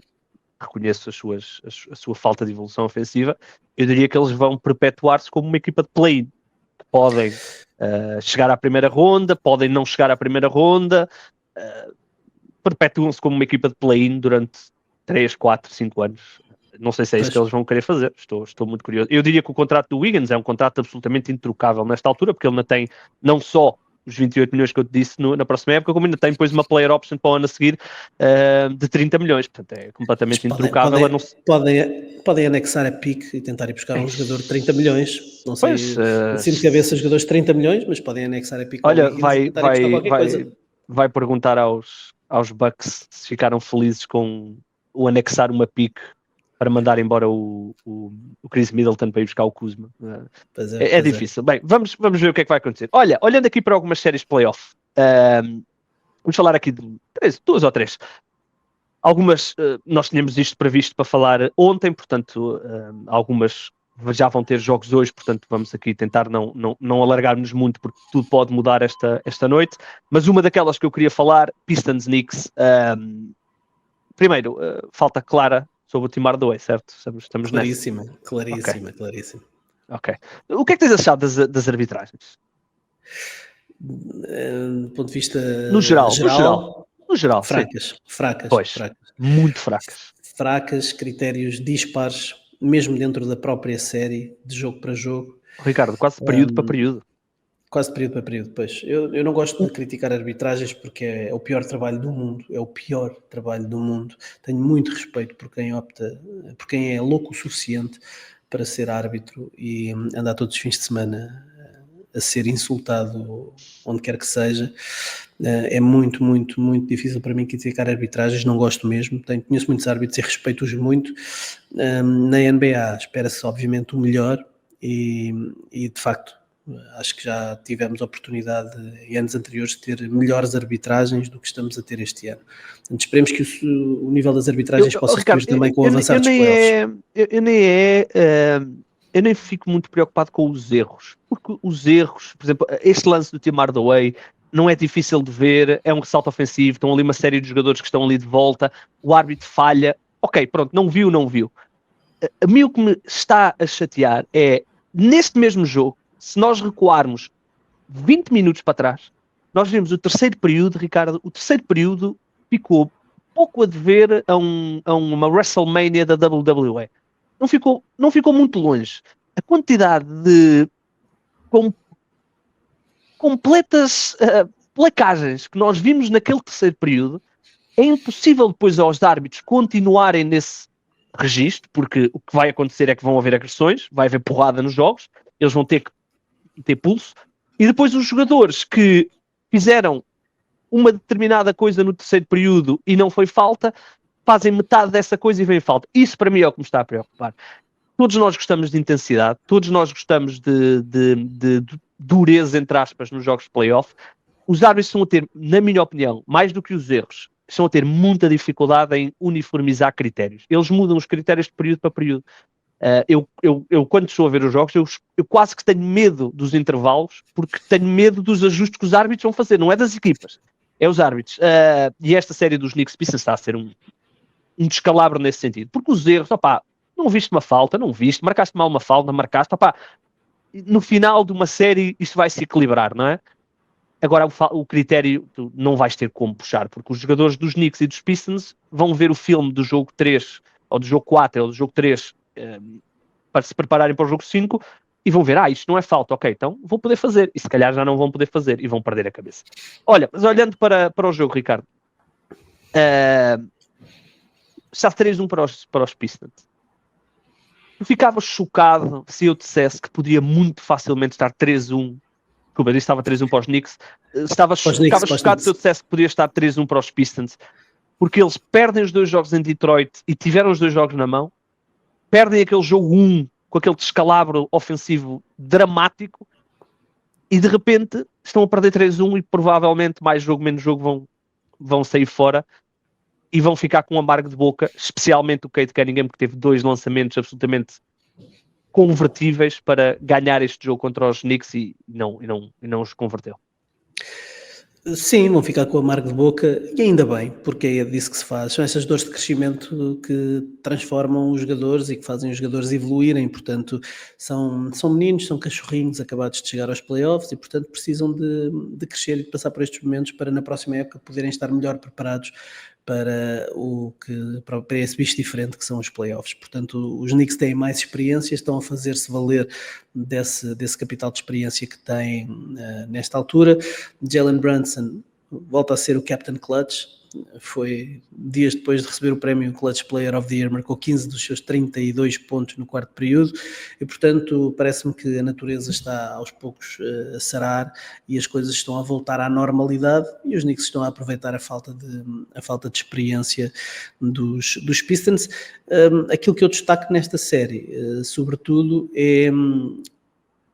reconheço a sua falta de evolução ofensiva, eu diria que eles vão perpetuar-se como uma equipa de play-in. Podem chegar à primeira ronda, podem não chegar à primeira ronda, perpetuam-se como uma equipa de play-in durante 3, 4, 5 anos. Não sei se é isso que eles vão querer fazer, estou muito curioso. Eu diria que o contrato do Wiggins é um contrato absolutamente introcável nesta altura, porque ele ainda tem não só os 28 milhões que eu te disse na próxima época, como ainda tem depois uma player option para o ano a seguir de 30 milhões, portanto é completamente introcável. Podem anexar a pique e tentar ir buscar um jogador de 30 milhões, não sei, Pois, assim de cabeça jogadores de 30 milhões, mas podem anexar a pique ao olha, Wiggins e tentar ir buscar qualquer coisa. vai perguntar aos Bucks se ficaram felizes com o anexar uma pique para mandar embora o Chris Middleton para ir buscar o Kuzma. É difícil. Bem, vamos ver o que é que vai acontecer. Olha, olhando aqui para algumas séries de playoff, vamos falar aqui de 2 ou 3. Algumas, nós tínhamos isto previsto para falar ontem, portanto, algumas já vão ter jogos hoje, portanto vamos aqui tentar não alargar-nos muito, porque tudo pode mudar esta noite. Mas uma daquelas que eu queria falar, Pistons Knicks. Primeiro, falta clara sobre o Tim Hardaway, certo? Estamos claríssima. Ok. O que é que tens achado das arbitragens? Do ponto de vista no geral, fracas. Muito fracas. Fracas, critérios dispares, mesmo dentro da própria série, de jogo para jogo. Ricardo, quase período para período. Quase período para período, pois. Eu não gosto de criticar arbitragens porque é o pior trabalho do mundo. Tenho muito respeito por quem opta, por quem é louco o suficiente para ser árbitro e andar todos os fins de semana a ser insultado onde quer que seja. É muito, muito, muito difícil para mim criticar arbitragens, não gosto mesmo. Conheço muitos árbitros e respeito-os muito. Na NBA espera-se obviamente o melhor e de facto acho que já tivemos a oportunidade em anos anteriores de ter melhores arbitragens do que estamos a ter este ano. Portanto, esperemos que o nível das arbitragens possa subir também com o avançar dos playoffs. Eu nem fico muito preocupado com os erros, porque os erros, por exemplo, este lance do Tim Hardaway não é difícil de ver, é um ressalto ofensivo, estão ali uma série de jogadores que estão ali de volta, o árbitro falha, ok, pronto, não viu. A mim o que me está a chatear é, neste mesmo jogo, se nós recuarmos 20 minutos para trás, nós vimos o terceiro período, Ricardo, o terceiro período ficou pouco a dever a uma WrestleMania da WWE. Não ficou muito longe. A quantidade de completas placagens que nós vimos naquele terceiro período, é impossível depois aos árbitros continuarem nesse registro, porque o que vai acontecer é que vão haver agressões, vai haver porrada nos jogos, eles vão ter que ter pulso, e depois os jogadores que fizeram uma determinada coisa no terceiro período e não foi falta, fazem metade dessa coisa e vem falta. Isso para mim é o que me está a preocupar. Todos nós gostamos de intensidade, todos nós gostamos de dureza, entre aspas, nos jogos de playoff. Os árbitros estão a ter, na minha opinião, mais do que os erros, estão a ter muita dificuldade em uniformizar critérios. Eles mudam os critérios de período para período. Eu quando estou a ver os jogos, eu quase que tenho medo dos intervalos, porque tenho medo dos ajustes que os árbitros vão fazer, não é das equipas, é os árbitros. E esta série dos Knicks Pistons está a ser um descalabro nesse sentido, porque os erros, não viste uma falta, não viste, marcaste mal uma falta, marcaste, no final de uma série isto vai se equilibrar, não é? Agora o critério tu não vais ter como puxar, porque os jogadores dos Knicks e dos Pistons vão ver o filme do jogo 3, ou do jogo 4, ou do jogo 3, para se prepararem para o jogo 5, e vão ver, isto não é falta, ok, então vou poder fazer, e se calhar já não vão poder fazer, e vão perder a cabeça. Olha, mas olhando para o jogo, Ricardo, está 3-1 para os Pistons. Tu ficavas chocado se eu dissesse que podia muito facilmente estar 3-1, desculpa, disse que estava 3-1 para os Knicks, ficavas chocado se eu dissesse que podia estar 3-1 para os Pistons, porque eles perdem os 2 jogos em Detroit e tiveram os 2 jogos na mão, perdem aquele jogo 1 com aquele descalabro ofensivo dramático e de repente estão a perder 3-1 e provavelmente mais jogo, menos jogo vão sair fora e vão ficar com um amargo de boca, especialmente o Cade Cunningham, que teve 2 lançamentos absolutamente convertíveis para ganhar este jogo contra os Knicks e não os converteu. Sim, vão ficar com o amargo de boca e ainda bem, porque é disso que se faz. São essas dores de crescimento que transformam os jogadores e que fazem os jogadores evoluírem. Portanto, são meninos, são cachorrinhos acabados de chegar aos playoffs e, portanto, precisam de crescer e de passar por estes momentos para na próxima época poderem estar melhor preparados para esse bicho diferente que são os playoffs. Portanto, os Knicks têm mais experiência, estão a fazer-se valer desse capital de experiência que têm nesta altura. Jalen Brunson volta a ser o Captain Clutch. Foi dias depois de receber o prémio Clutch Player of the Year, marcou 15 dos seus 32 pontos no quarto período e, portanto, parece-me que a natureza está aos poucos a sarar e as coisas estão a voltar à normalidade e os Knicks estão a aproveitar a falta de experiência dos Pistons. Aquilo que eu destaco nesta série, sobretudo, é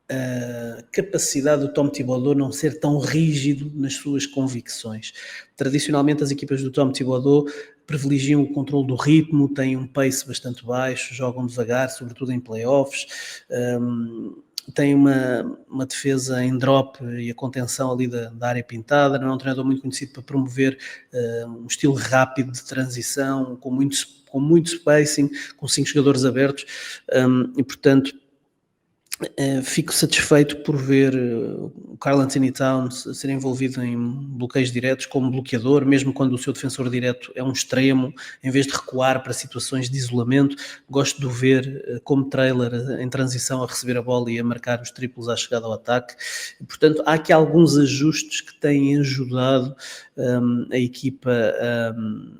a capacidade do Tom Thibodeau não ser tão rígido nas suas convicções. Tradicionalmente as equipas do Tom Thibodeau privilegiam o controle do ritmo, têm um pace bastante baixo, jogam devagar, sobretudo em playoffs, tem uma defesa em drop e a contenção ali da área pintada. Não é um treinador muito conhecido para promover um estilo rápido de transição, com muito spacing, com 5 jogadores abertos, e portanto fico satisfeito por ver o Karl-Anthony Towns ser envolvido em bloqueios diretos como bloqueador, mesmo quando o seu defensor direto é um extremo, em vez de recuar para situações de isolamento. Gosto de o ver como trailer em transição a receber a bola e a marcar os triplos à chegada ao ataque. Portanto, há aqui alguns ajustes que têm ajudado a equipa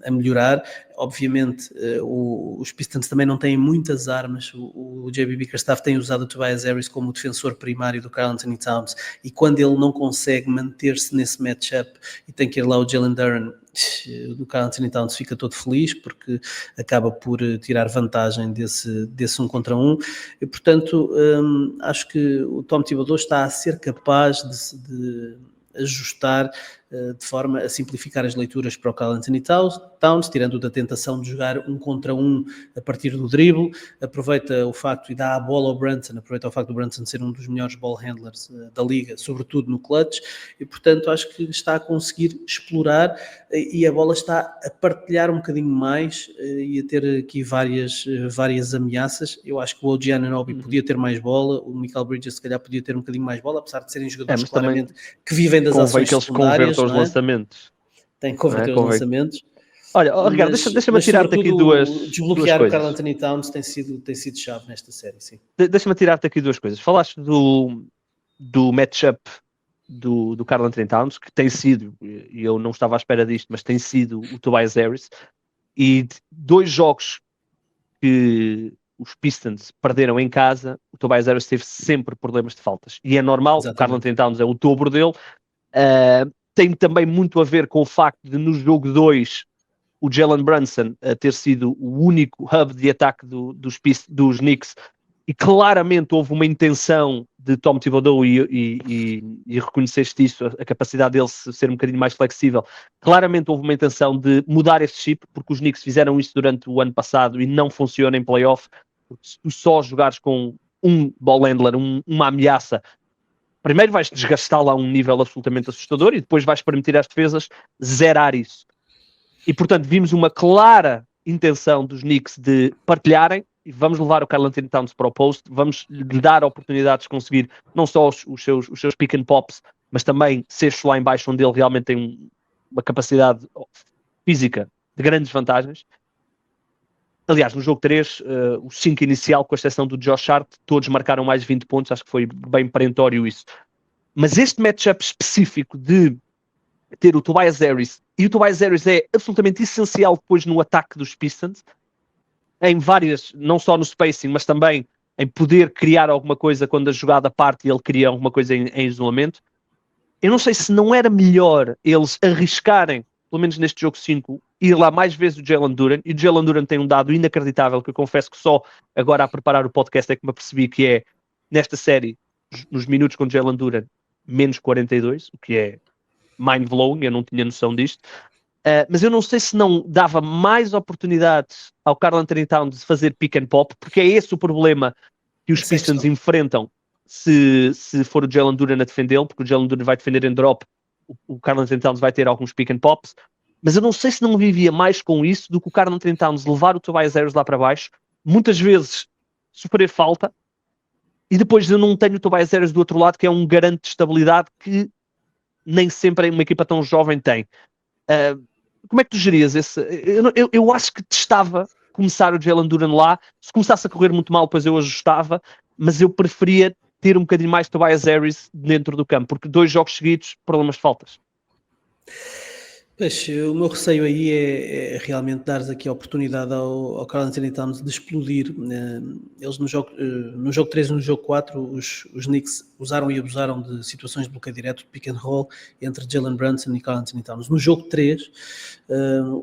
a melhorar. Obviamente os Pistons também não têm muitas armas. O JB Bickerstaff tem usado o Tobias Harris como o defensor primário do Karl-Anthony Towns e quando ele não consegue manter-se nesse matchup e tem que ir lá o Jalen Duren, do Karl-Anthony Towns fica todo feliz porque acaba por tirar vantagem desse 1 contra 1 e portanto acho que o Tom Thibodeau está a ser capaz de ajustar de forma a simplificar as leituras para o Karl-Anthony Towns, tirando da tentação de jogar 1 contra 1 a partir do drible, aproveita o facto e dá a bola ao Brunson, aproveita o facto do Brunson ser um dos melhores ball handlers da liga, sobretudo no clutch, e portanto acho que está a conseguir explorar e a bola está a partilhar um bocadinho mais e a ter aqui várias ameaças. Eu acho que o OG Anunoby podia ter mais bola, o Michael Bridges se calhar podia ter um bocadinho mais bola, apesar de serem jogadores claramente que vivem das ações secundárias. Os lançamentos. Tem que converter os lançamentos. Olha, Ricardo, deixa-me tirar-te aqui duas desbloquear coisas. O Karl-Anthony Towns tem sido chave nesta série, sim. Deixa-me tirar-te aqui duas coisas. Falaste do matchup do Karl-Anthony Towns, que tem sido, e eu não estava à espera disto, mas tem sido o Tobias Harris, e 2 jogos que os Pistons perderam em casa, o Tobias Harris teve sempre problemas de faltas, e é normal. Exatamente. O Karl-Anthony Towns é o dobro dele. Tem também muito a ver com o facto de no jogo 2 o Jalen Brunson ter sido o único hub de ataque dos Knicks e claramente houve uma intenção de Tom Thibodeau e reconheceste isso, a capacidade dele ser um bocadinho mais flexível. Claramente houve uma intenção de mudar esse chip, porque os Knicks fizeram isso durante o ano passado e não funciona em playoff, porque se tu só jogares com um ball handler, uma ameaça, primeiro vais desgastá-la a um nível absolutamente assustador e depois vais permitir às defesas zerar isso. E, portanto, vimos uma clara intenção dos Knicks de partilharem e vamos levar o Karl-Anthony Towns para o post, vamos lhe dar oportunidades de conseguir não só os seus pick and pops, mas também sextos lá em baixo, onde ele realmente tem uma capacidade física de grandes vantagens. Aliás, no jogo 3, o 5 inicial, com a exceção do Josh Hart, todos marcaram mais de 20 pontos, acho que foi bem perentório isso. Mas este matchup específico de ter o Tobias Harris, e o Tobias Harris é absolutamente essencial depois no ataque dos Pistons, em várias, não só no spacing, mas também em poder criar alguma coisa quando a jogada parte e ele cria alguma coisa em isolamento. Eu não sei se não era melhor eles arriscarem, pelo menos neste jogo 5, ir lá mais vezes o Jalen Duren, e o Jalen Duren tem um dado inacreditável, que eu confesso que só agora a preparar o podcast é que me apercebi, que é, nesta série, nos minutos com o Jalen Duren, menos 42, o que é mind-blowing, eu não tinha noção disto. Mas eu não sei se não dava mais oportunidades ao Karl-Anthony Towns de fazer pick and pop, porque é esse o problema que os Pistons enfrentam se for o Jalen Duren a defendê-lo, porque o Jalen Duren vai defender em drop, o Karl-Anthony Towns vai ter alguns pick and pops, mas eu não sei se não vivia mais com isso do que o Karl-Anthony Towns levar o Tobias Harris lá para baixo, muitas vezes sofrer falta, e depois eu não tenho o Tobias Harris do outro lado, que é um garante de estabilidade que nem sempre uma equipa tão jovem tem. como é que tu gerias esse? Eu acho que testava começar o Jalen Duren lá. Se começasse a correr muito mal, depois eu ajustava, mas eu preferia ter um bocadinho mais Tobias Harris dentro do campo, porque 2 jogos seguidos, problemas de faltas. Pois, o meu receio aí é realmente dar aqui a oportunidade ao Karl Anthony Towns de explodir. Eles no jogo 3 e no jogo 4, os Knicks usaram e abusaram de situações de bloqueio direto, de pick and roll, entre Jalen Brunson e Karl Anthony Towns. No jogo 3,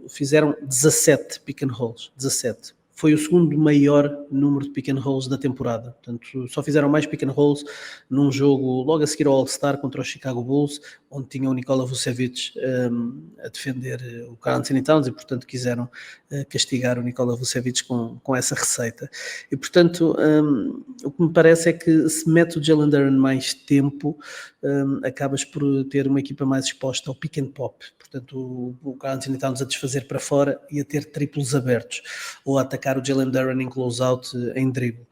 fizeram 17 pick and rolls, 17. Foi o segundo maior número de pick and rolls da temporada. Portanto, só fizeram mais pick and rolls num jogo logo a seguir ao All-Star contra os Chicago Bulls, onde tinham o Nikola Vucevic a defender o Karl Anthony Towns e, portanto, quiseram castigar o Nikola Vucevic com essa receita. E, portanto, o que me parece é que se mete o Jalen Duren mais tempo, acabas por ter uma equipa mais exposta ao pick and pop. Portanto, o Karl Anthony Towns a desfazer para fora e a ter triplos abertos, ou a atacar o Jalen Duren em close-out em drible.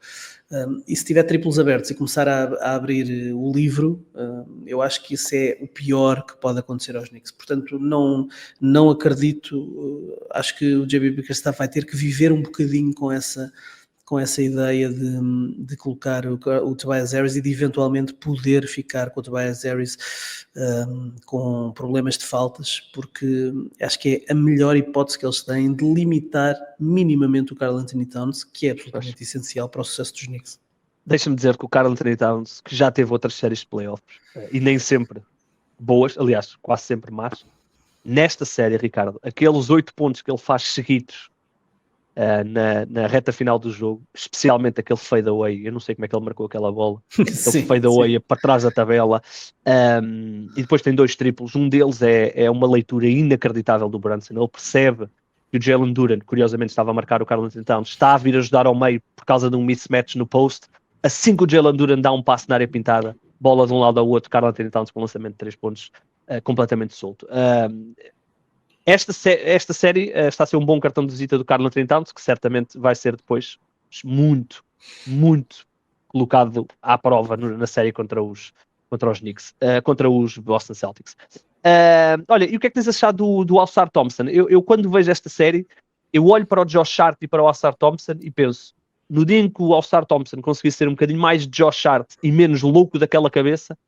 E se tiver triplos abertos e começar a abrir o livro, eu acho que isso é o pior que pode acontecer aos Knicks. Portanto, não acredito, acho que o JB Bickerstaff vai ter que viver um bocadinho com essa ideia de colocar o Tobias Harris e de eventualmente poder ficar com o Tobias Harris com problemas de faltas, porque acho que é a melhor hipótese que eles têm de limitar minimamente o Karl Anthony Towns, que é absolutamente essencial para o sucesso dos Knicks. Deixa-me dizer que o Karl Anthony Towns, que já teve outras séries de playoffs, e nem sempre boas, aliás, quase sempre más, nesta série, Ricardo, aqueles 8 pontos que ele faz seguidos na reta final do jogo, especialmente aquele fade away, eu não sei como é que ele marcou aquela bola, aquele fade away para trás da tabela, e depois tem 2 triplos, um deles é uma leitura inacreditável do Brunson, ele percebe que o Jalen Duren, curiosamente estava a marcar o Karl Anthony Towns, está a vir ajudar ao meio por causa de um mismatch no post, assim que o Jalen Duren dá um passo na área pintada, bola de um lado ao outro, Karl Anthony Towns com um lançamento de 3 pontos completamente solto. Esta série está a ser um bom cartão de visita do Karl Anthony Towns, que certamente vai ser depois muito, muito colocado à prova na série contra os Knicks, contra os Boston Celtics. Olha, e o que é que tens achado do Ausar Thompson? Eu quando vejo esta série, eu olho para o Josh Hart e para o Ausar Thompson e penso, no dia em que o Ausar Thompson conseguir ser um bocadinho mais Josh Hart e menos louco daquela cabeça,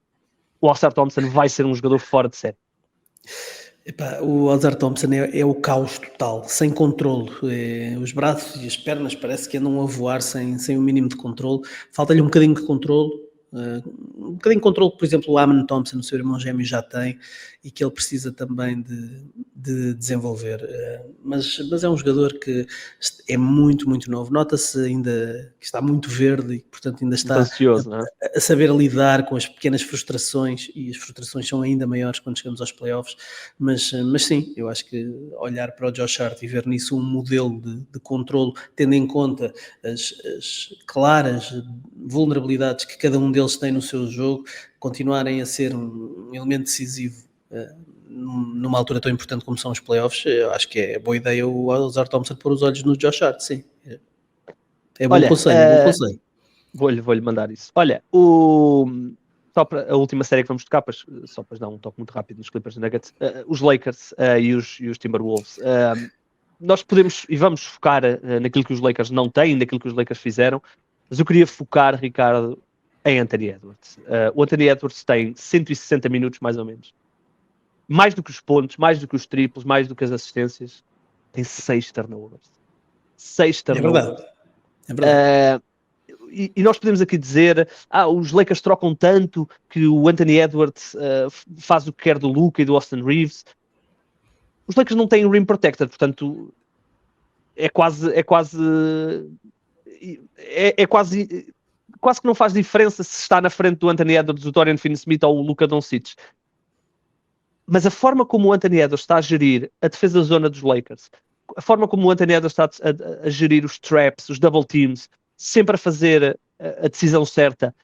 o Ausar Thompson vai ser um jogador fora de série. Epá, o Ausar Thompson é o caos total, sem controle. Os braços e as pernas parece que andam a voar sem o mínimo de controle. Falta-lhe um bocadinho de controle. Um bocadinho de controle que, por exemplo, o Amen Thompson, o seu irmão gêmeo, já tem e que ele precisa também de desenvolver. Mas é um jogador que é muito, muito novo. Nota-se ainda que está muito verde e, portanto, ainda está ansioso, a saber lidar com as pequenas frustrações, e as frustrações são ainda maiores quando chegamos aos playoffs. Mas sim, eu acho que olhar para o Josh Hart e ver nisso um modelo de controle, tendo em conta as claras vulnerabilidades que cada um deles tem no seu jogo, continuarem a ser um elemento decisivo numa altura tão importante como são os playoffs, eu acho que é boa ideia o Ausar Thompson pôr os olhos no Josh Hart, sim. É bom conselho, é bom conselho. Vou-lhe mandar isso. Olha, só para a última série que vamos tocar, só para dar um toque muito rápido nos Clippers e Nuggets, os Lakers e os Timberwolves. Nós podemos e vamos focar naquilo que os Lakers não têm, naquilo que os Lakers fizeram, mas eu queria focar, Ricardo, em Anthony Edwards. O Anthony Edwards tem 160 minutos, mais ou menos. Mais do que os pontos, mais do que os triplos, mais do que as assistências, tem 6 turnovers. 6 turnovers. É verdade. E nós podemos aqui dizer, os Lakers trocam tanto que o Anthony Edwards faz o que quer do Luka e do Austin Reeves. Os Lakers não têm rim protector, portanto quase que não faz diferença se está na frente do Anthony Edwards, o Dorian Finney-Smith ou o Luka Doncic. Mas a forma como o Anthony Edwards está a gerir a defesa da zona dos Lakers, a forma como o Anthony Edwards está a gerir os traps, os double teams, sempre a fazer a decisão certa,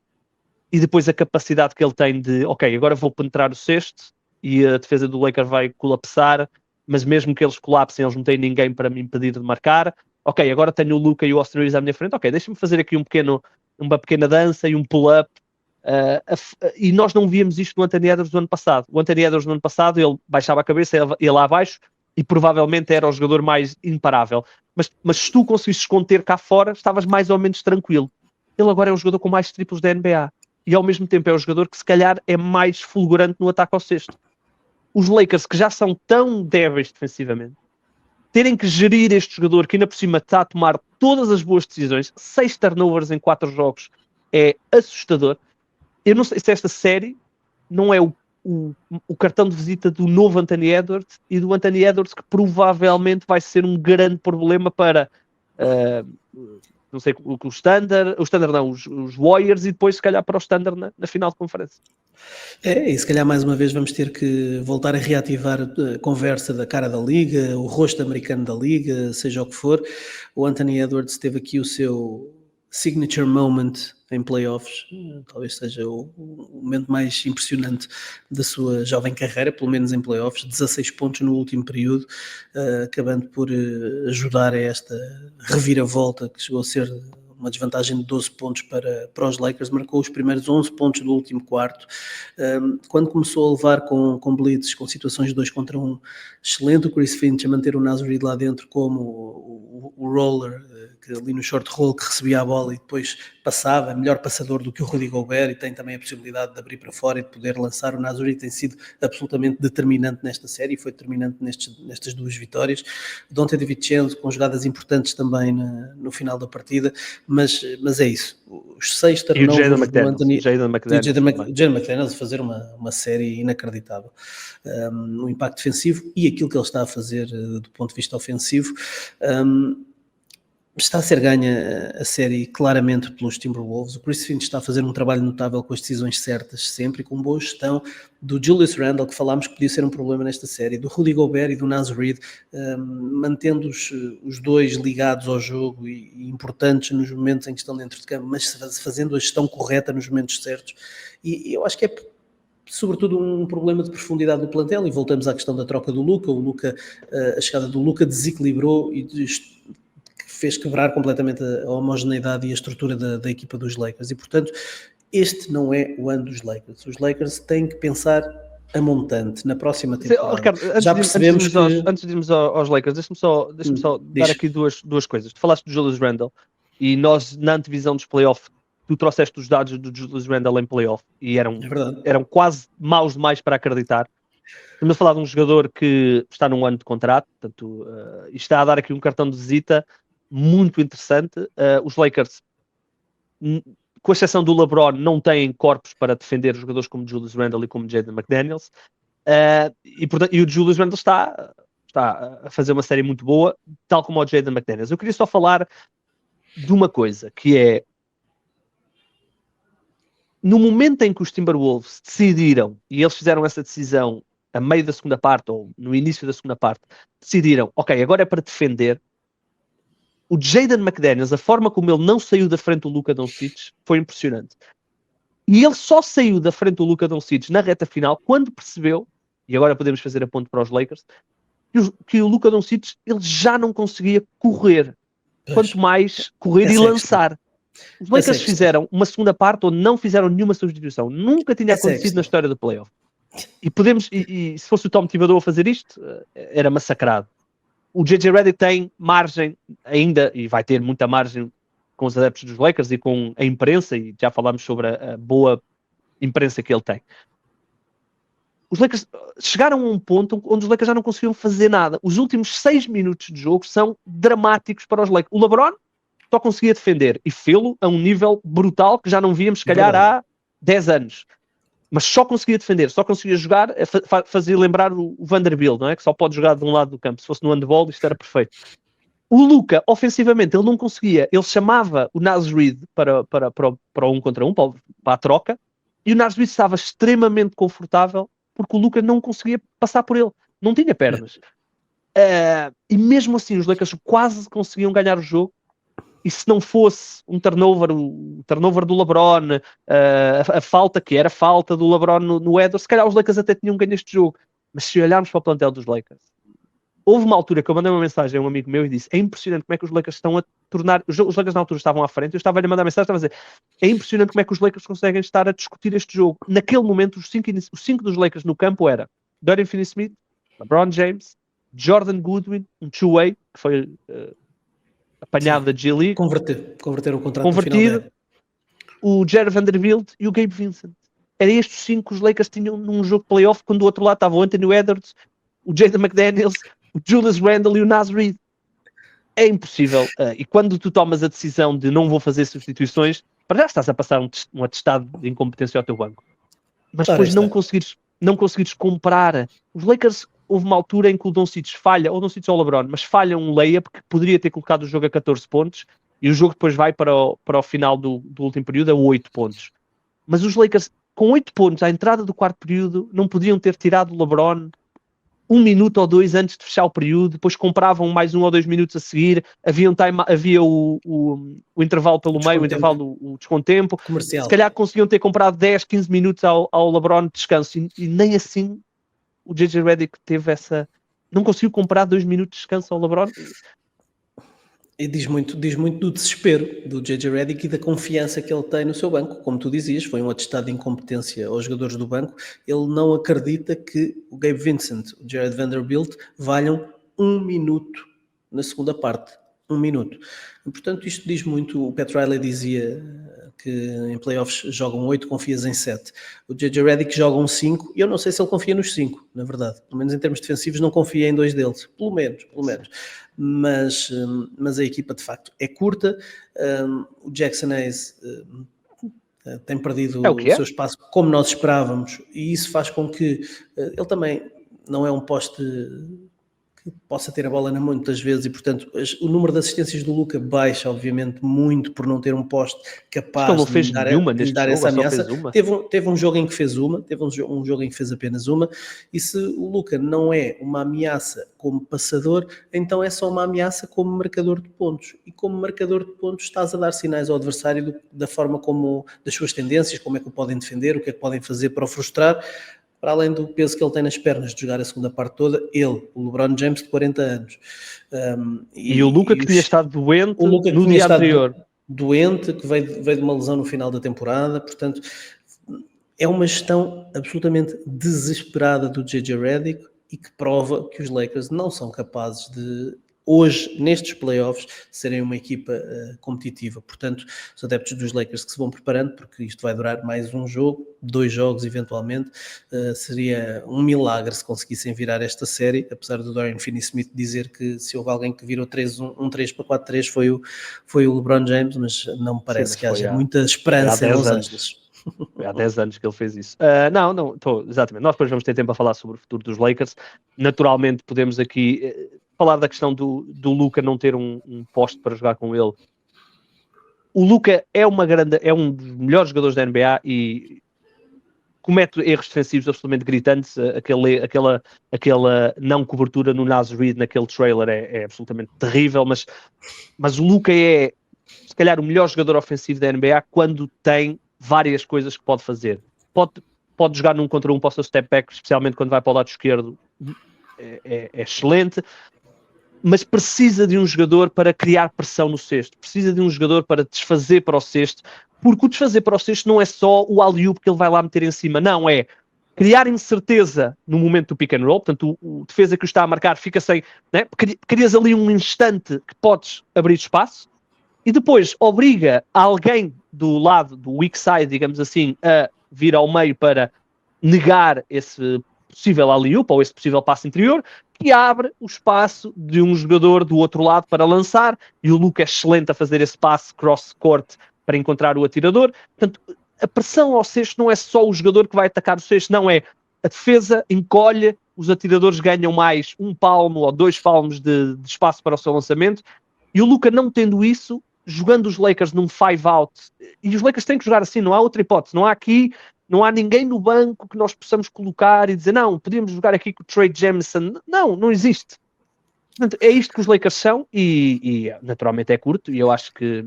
e depois a capacidade que ele tem de, ok, agora vou penetrar o cesto e a defesa do Lakers vai colapsar, mas mesmo que eles colapsem, eles não têm ninguém para me impedir de marcar. Ok, agora tenho o Luka e o Austin Reeves à minha frente. Ok, deixa-me fazer aqui uma pequena dança e um pull-up. E nós não víamos isto no Anthony Edwards do ano passado. O Anthony Edwards do ano passado, ele baixava a cabeça, ia lá abaixo, e provavelmente era o jogador mais imparável. Mas se tu conseguisses conter cá fora, estavas mais ou menos tranquilo. Ele agora é o jogador com mais triplos da NBA. E ao mesmo tempo é o jogador que se calhar é mais fulgurante no ataque ao cesto. Os Lakers, que já são tão débeis defensivamente, terem que gerir este jogador que ainda por cima está a tomar todas as boas decisões, 6 turnovers em 4 jogos, é assustador. Eu não sei se esta série não é o cartão de visita do novo Anthony Edwards e do Anthony Edwards que provavelmente vai ser um grande problema para não sei, o Standard não, os Warriors e depois se calhar para o Standard na final de conferência. E se calhar mais uma vez vamos ter que voltar a reativar a conversa da cara da Liga, o rosto americano da Liga, seja o que for. O Anthony Edwards teve aqui o seu signature moment em playoffs, talvez seja o momento mais impressionante da sua jovem carreira, pelo menos em playoffs, 16 pontos no último período, acabando por ajudar a esta reviravolta que chegou a ser uma desvantagem de 12 pontos para os Lakers, marcou os primeiros 11 pontos do último quarto. Quando começou a levar com blitzes, com situações de 2 contra 1, excelente o Chris Finch a manter o Naz Reid lá dentro como o roller, que ali no short roll que recebia a bola e depois passava, melhor passador do que o Rudy Gobert, e tem também a possibilidade de abrir para fora e de poder lançar. O Naz Reid tem sido absolutamente determinante nesta série e foi determinante nestas 2 vitórias. Donte DiVincenzo com jogadas importantes também no final da partida, mas é isso. Os 6 turnovers do Anthony Jaden McDaniels a fazer uma série inacreditável. O impacto defensivo e aquilo que ele está a fazer do ponto de vista ofensivo. Está a ser ganha a série claramente pelos Timberwolves. O Chris Finch está a fazer um trabalho notável com as decisões certas sempre, com boa gestão do Julius Randle, que falámos que podia ser um problema nesta série, do Rudy Gobert e do Naz Reid, mantendo os dois ligados ao jogo e importantes nos momentos em que estão dentro de campo, mas fazendo a gestão correta nos momentos certos. E eu acho que é sobretudo um problema de profundidade do plantel, e voltamos à questão da troca do Luka. A chegada do Luka desequilibrou e fez quebrar completamente a homogeneidade e a estrutura da equipa dos Lakers, e portanto este não é o ano dos Lakers. Os Lakers têm que pensar a montante na próxima temporada. Ricardo, já percebemos antes de irmos aos Lakers, deixa-me só dar aqui duas coisas. Tu falaste do Julius Randle e nós na antevisão dos playoffs tu trouxeste os dados do Julius Randle em playoff e eram quase maus demais para acreditar. Estamos a falar de um jogador que está num ano de contrato, portanto, e está a dar aqui um cartão de visita muito interessante. Os Lakers, com exceção do LeBron, não têm corpos para defender jogadores como Julius Randle e como Jaden McDaniels, e o Julius Randle está a fazer uma série muito boa, tal como o Jaden McDaniels. Eu queria só falar de uma coisa, que é no momento em que os Timberwolves decidiram, e eles fizeram essa decisão a meio da segunda parte, ou no início da segunda parte, decidiram, ok, agora é para defender. O Jaden McDaniels, a forma como ele não saiu da frente do Luka Doncic foi impressionante. E ele só saiu da frente do Luka Doncic na reta final quando percebeu, e agora podemos fazer a ponte para os Lakers, que o Luka Doncic ele já não conseguia correr. Quanto mais correr e lançar. Os Lakers fizeram uma segunda parte onde não fizeram nenhuma substituição. Nunca tinha acontecido na história do playoff. E se fosse o Tom Thibodeau a fazer isto, era massacrado. O J.J. Redick tem margem ainda, e vai ter muita margem com os adeptos dos Lakers e com a imprensa, e já falámos sobre a boa imprensa que ele tem. Os Lakers chegaram a um ponto onde os Lakers já não conseguiam fazer nada. Os últimos 6 minutos de jogo são dramáticos para os Lakers. O LeBron só conseguia defender e fê-lo a um nível brutal que já não víamos, se calhar, há 10 anos. Mas só conseguia defender, só conseguia jogar, fazia lembrar o Vanderbilt, não é? Que só pode jogar de um lado do campo. Se fosse no handball, isto era perfeito. O Luka, ofensivamente, ele não conseguia. Ele chamava o Naz Reid para o 1 contra 1, para a troca, e o Naz Reid estava extremamente confortável porque o Luka não conseguia passar por ele. Não tinha pernas. E mesmo assim, os Lakers quase conseguiam ganhar o jogo. E se não fosse um turnover, o turnover do LeBron, a falta que era falta do LeBron no Edwards, se calhar os Lakers até tinham ganho este jogo. Mas se olharmos para o plantel dos Lakers, houve uma altura que eu mandei uma mensagem a um amigo meu e disse: é impressionante como é que os Lakers estão a tornar... Os Lakers na altura estavam à frente, eu estava a lhe mandar mensagem, estava a dizer: é impressionante como é que os Lakers conseguem estar a discutir este jogo. Naquele momento, os cinco dos Lakers no campo era Dorian Finney-Smith, LeBron James, Jordan Goodwin, um two-way, que foi apanhado da G-League. Converter o contrato no final da época. O Jared Vanderbilt e o Gabe Vincent. Era estes 5 que os Lakers tinham num jogo de playoff, quando do outro lado estava o Anthony Edwards, o Jaden McDaniels, o Julius Randle e o Naz Reid. É impossível. E quando tu tomas a decisão de não vou fazer substituições, para já estás a passar um atestado de incompetência ao teu banco. Mas depois não conseguires comprar. Os Lakers, houve uma altura em que o Doncic falha, ou o Doncic ou o LeBron, mas falha um layup que poderia ter colocado o jogo a 14 pontos, e o jogo depois vai para o final do último período a 8 pontos. Mas os Lakers, com 8 pontos à entrada do quarto período, não podiam ter tirado o LeBron 1 minuto ou 2 antes de fechar o período, depois compravam mais 1 ou 2 minutos a seguir, havia o intervalo pelo meio, o descontempo. Comercial. Se calhar conseguiam ter comprado 10, 15 minutos ao LeBron de descanso, e nem assim o J.J. Redick teve essa... Não conseguiu comprar 2 minutos de descanso ao LeBron. E diz muito do desespero do J.J. Redick e da confiança que ele tem no seu banco. Como tu dizias, foi um atestado de incompetência aos jogadores do banco. Ele não acredita que o Gabe Vincent, o Jared Vanderbilt valham 1 minuto na segunda parte. 1 minuto. E, portanto, isto diz muito. O Pat Riley dizia que em playoffs jogam 8, confias em 7. O J.J. Redick joga um 5, e eu não sei se ele confia nos 5, na verdade. Pelo menos em termos defensivos não confia em 2 deles. Pelo menos. Mas a equipa de facto é curta. O Jackson Hayes tem perdido o seu espaço como nós esperávamos, e isso faz com que ele também não é um poste que possa ter a bola na mão muitas vezes, e portanto o número de assistências do Luka baixa obviamente muito por não ter um poste capaz de lhe dar essa ameaça. Teve um jogo em que fez um jogo em que fez apenas uma, e se o Luka não é uma ameaça como passador, então é só uma ameaça como marcador de pontos, e como marcador de pontos estás a dar sinais ao adversário da forma como, das suas tendências, como é que o podem defender, o que é que podem fazer para o frustrar. Para além do peso que ele tem nas pernas de jogar a segunda parte toda, o LeBron James de 40 anos. E o Luka que tinha estado doente no dia anterior. Doente, que veio de uma lesão no final da temporada. Portanto, é uma gestão absolutamente desesperada do J.J. Redick, e que prova que os Lakers não são capazes de, hoje, nestes playoffs, serem uma equipa competitiva. Portanto, os adeptos dos Lakers que se vão preparando, porque isto vai durar mais um jogo, 2 jogos eventualmente, seria um milagre se conseguissem virar esta série, apesar do Dorian Finney-Smith dizer que se houve alguém que virou 3 para 4-3 foi o LeBron James, mas não me parece que haja muita esperança em Los Angeles. Foi há 10 anos que ele fez isso. Exatamente. Nós depois vamos ter tempo a falar sobre o futuro dos Lakers. Naturalmente podemos aqui falar da questão do Luka não ter um poste para jogar com ele. O Luka é um dos melhores jogadores da NBA e comete erros defensivos absolutamente gritantes. Aquela não cobertura no Naz Reid naquele trailer é absolutamente terrível, mas o Luka é se calhar o melhor jogador ofensivo da NBA quando tem várias coisas que pode fazer. Pode jogar num contra um, pode ser step back, especialmente quando vai para o lado esquerdo, é excelente, mas precisa de um jogador para criar pressão no cesto, precisa de um jogador para desfazer para o cesto, porque o desfazer para o cesto não é só o alley-oop que ele vai lá meter em cima, não, é criar incerteza no momento do pick and roll. Portanto o defesa que o está a marcar fica sem, né? Crias ali um instante que podes abrir espaço, e depois obriga alguém do lado do weak side, digamos assim, a vir ao meio para negar esse possível alley-oop ou esse possível passe interior, que abre o espaço de um jogador do outro lado para lançar, e o Luka é excelente a fazer esse passe cross-court para encontrar o atirador. Portanto, a pressão ao cesto não é só o jogador que vai atacar o cesto, não, é a defesa encolhe, os atiradores ganham mais 1 palmo ou 2 palmos de espaço para o seu lançamento, e o Luka não tendo isso, jogando os Lakers num 5-out, e os Lakers têm que jogar assim, não há outra hipótese, não há ninguém no banco que nós possamos colocar e dizer, não, podíamos jogar aqui com o Trey Jemison, não existe. Portanto, é isto que os Lakers são, e naturalmente é curto, e eu acho que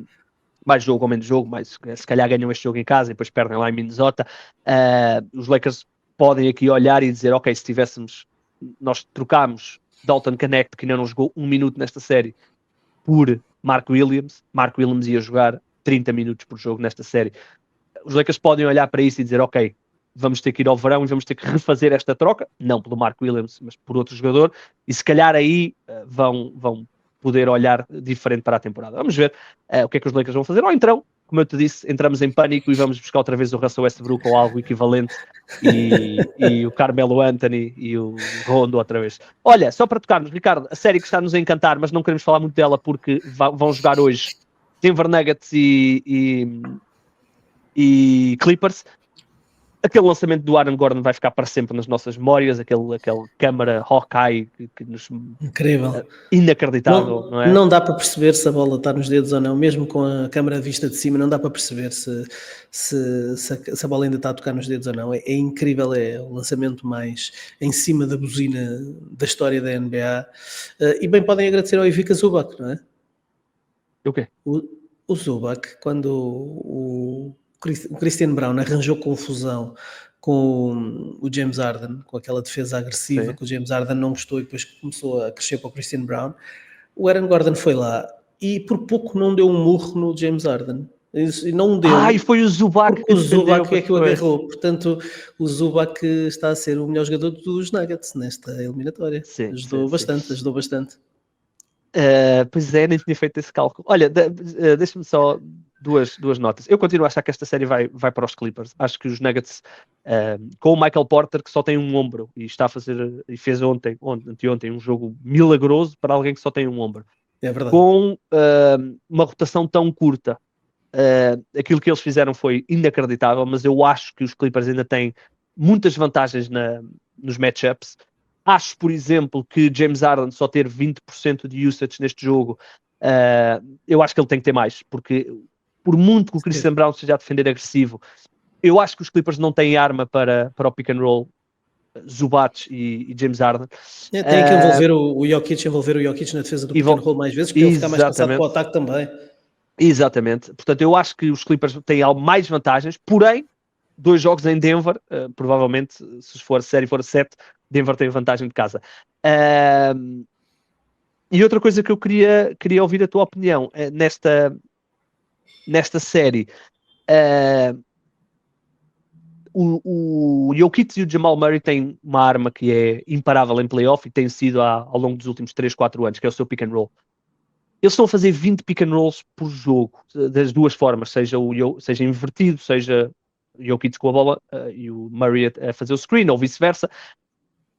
mais jogo ou menos jogo, mas se calhar ganham este jogo em casa e depois perdem lá em Minnesota, os Lakers podem aqui olhar e dizer, ok, se tivéssemos, nós trocámos Dalton Knecht, que ainda não jogou 1 minuto nesta série, por Mark Williams ia jogar 30 minutos por jogo nesta série. Os Lakers podem olhar para isso e dizer, ok, vamos ter que ir ao verão e vamos ter que refazer esta troca, não pelo Mark Williams, mas por outro jogador, e se calhar aí vão poder olhar diferente para a temporada. Vamos ver o que é que os Lakers vão fazer, ou então, como eu te disse, entramos em pânico e vamos buscar outra vez o Russell Westbrook ou algo equivalente e o Carmelo Anthony e o Rondo outra vez. Olha, só para tocarmos, Ricardo, a série que está-nos a encantar, mas não queremos falar muito dela porque vão jogar hoje Denver Nuggets e Clippers. Aquele lançamento do Aaron Gordon vai ficar para sempre nas nossas memórias, aquele câmara Hawkeye que nos... Incrível. Inacreditável, não é? Não dá para perceber se a bola está nos dedos ou não, mesmo com a câmara vista de cima, não dá para perceber se a bola ainda está a tocar nos dedos ou não. É incrível, é o lançamento mais em cima da buzina da história da NBA. E bem podem agradecer ao Ivica Zubac, não é? O quê? O Zubac, quando o Christian Brown arranjou confusão com o James Harden, com aquela defesa agressiva. Sim. Que o James Harden não gostou e depois começou a crescer para o Christian Brown, o Aaron Gordon foi lá e por pouco não deu um murro no James Harden. E não deu. E foi o Zubac que o Zubac é que o agarrou. Portanto, o Zubac está a ser o melhor jogador dos Nuggets nesta eliminatória. Sim, ajudou bastante. Pois é, nem tinha feito esse cálculo. Olha, deixa-me só duas notas. Eu continuo a achar que esta série vai para os Clippers. Acho que os Nuggets, com o Michael Porter, que só tem um ombro e está a fazer, e fez anteontem um jogo milagroso para alguém que só tem um ombro. É verdade. Com uma rotação tão curta, aquilo que eles fizeram foi inacreditável, mas eu acho que os Clippers ainda têm muitas vantagens nos matchups. Acho, por exemplo, que James Harden só ter 20% de usage neste jogo, eu acho que ele tem que ter mais, porque por muito que o Christian Brown esteja a defender agressivo, eu acho que os Clippers não têm arma para o pick and roll Zubac e James Harden. Tem que envolver o Jokic na defesa do pick and roll mais vezes, porque ele fica mais cansado para o ataque também. Exatamente. Portanto, eu acho que os Clippers têm mais vantagens, porém, 2 jogos em Denver, provavelmente, se a série for a 7, Denver tem vantagem de casa. E outra coisa que eu queria ouvir a tua opinião nesta série. O Jokic e o Jamal Murray têm uma arma que é imparável em playoff e tem sido ao longo dos últimos 3-4 anos, que é o seu pick and roll. Eles estão a fazer 20 pick and rolls por jogo, das duas formas, seja invertido, seja o Jokic com a bola e o Murray a fazer o screen, ou vice-versa,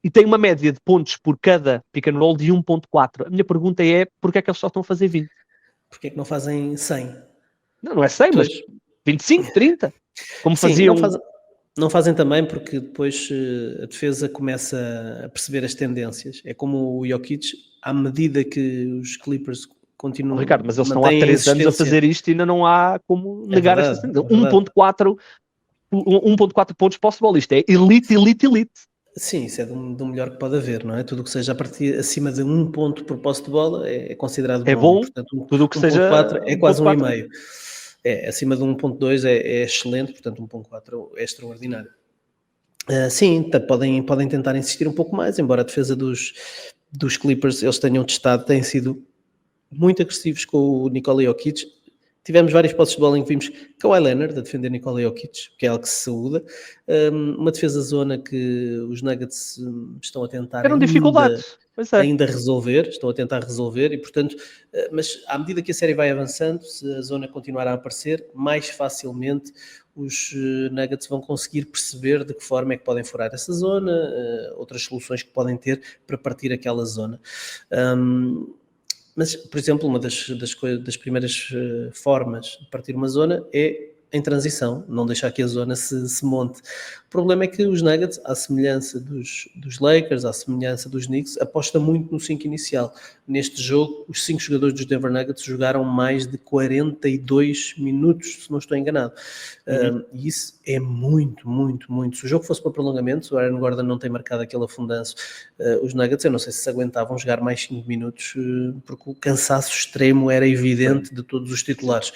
e tem uma média de pontos por cada pick and roll de 1.4. A minha pergunta é, porquê é que eles só estão a fazer 20? Porquê é que não fazem 100? Não é 100, mas 25, 30? Como faziam... Não fazem também porque depois a defesa começa a perceber as tendências. É como o Jokic, à medida que os Clippers continuam... Ricardo, mas eles estão há 3 anos a fazer isto e ainda não há como negar esta tendência. 1.4 pontos possível. Isto é elite. Sim, isso é do melhor que pode haver, não é? Tudo o que seja a partir acima de 1 ponto por posse de bola é considerado bom. Portanto, tudo o que seja 1.4 é quase 1,5. Acima de 1.2 é excelente, portanto 1.4 é extraordinário. Sim, podem tentar insistir um pouco mais, embora a defesa dos Clippers eles tenham têm sido muito agressivos com o Nikola Jokic. Tivemos várias posses de bola em que vimos Kawhi Leonard a defender Nikola Jokic, que é algo que se saúda. Uma defesa-zona que os Nuggets estão a tentar ainda resolver, estão a tentar resolver e, portanto, mas à medida que a série vai avançando, se a zona continuar a aparecer, mais facilmente os Nuggets vão conseguir perceber de que forma é que podem furar essa zona, outras soluções que podem ter para partir aquela zona. Mas, por exemplo, uma das primeiras formas de partir uma zona é em transição, não deixar que a zona se monte. O problema é que os Nuggets, à semelhança dos Lakers, à semelhança dos Knicks, aposta muito no 5 inicial. Neste jogo, os 5 jogadores dos Denver Nuggets jogaram mais de 42 minutos, se não estou enganado. E isso é muito. Se o jogo fosse para prolongamento, se o Aaron Gordon não tem marcado aquele afundanço, os Nuggets, eu não sei se aguentavam jogar mais 5 minutos, porque o cansaço extremo era evidente de todos os titulares.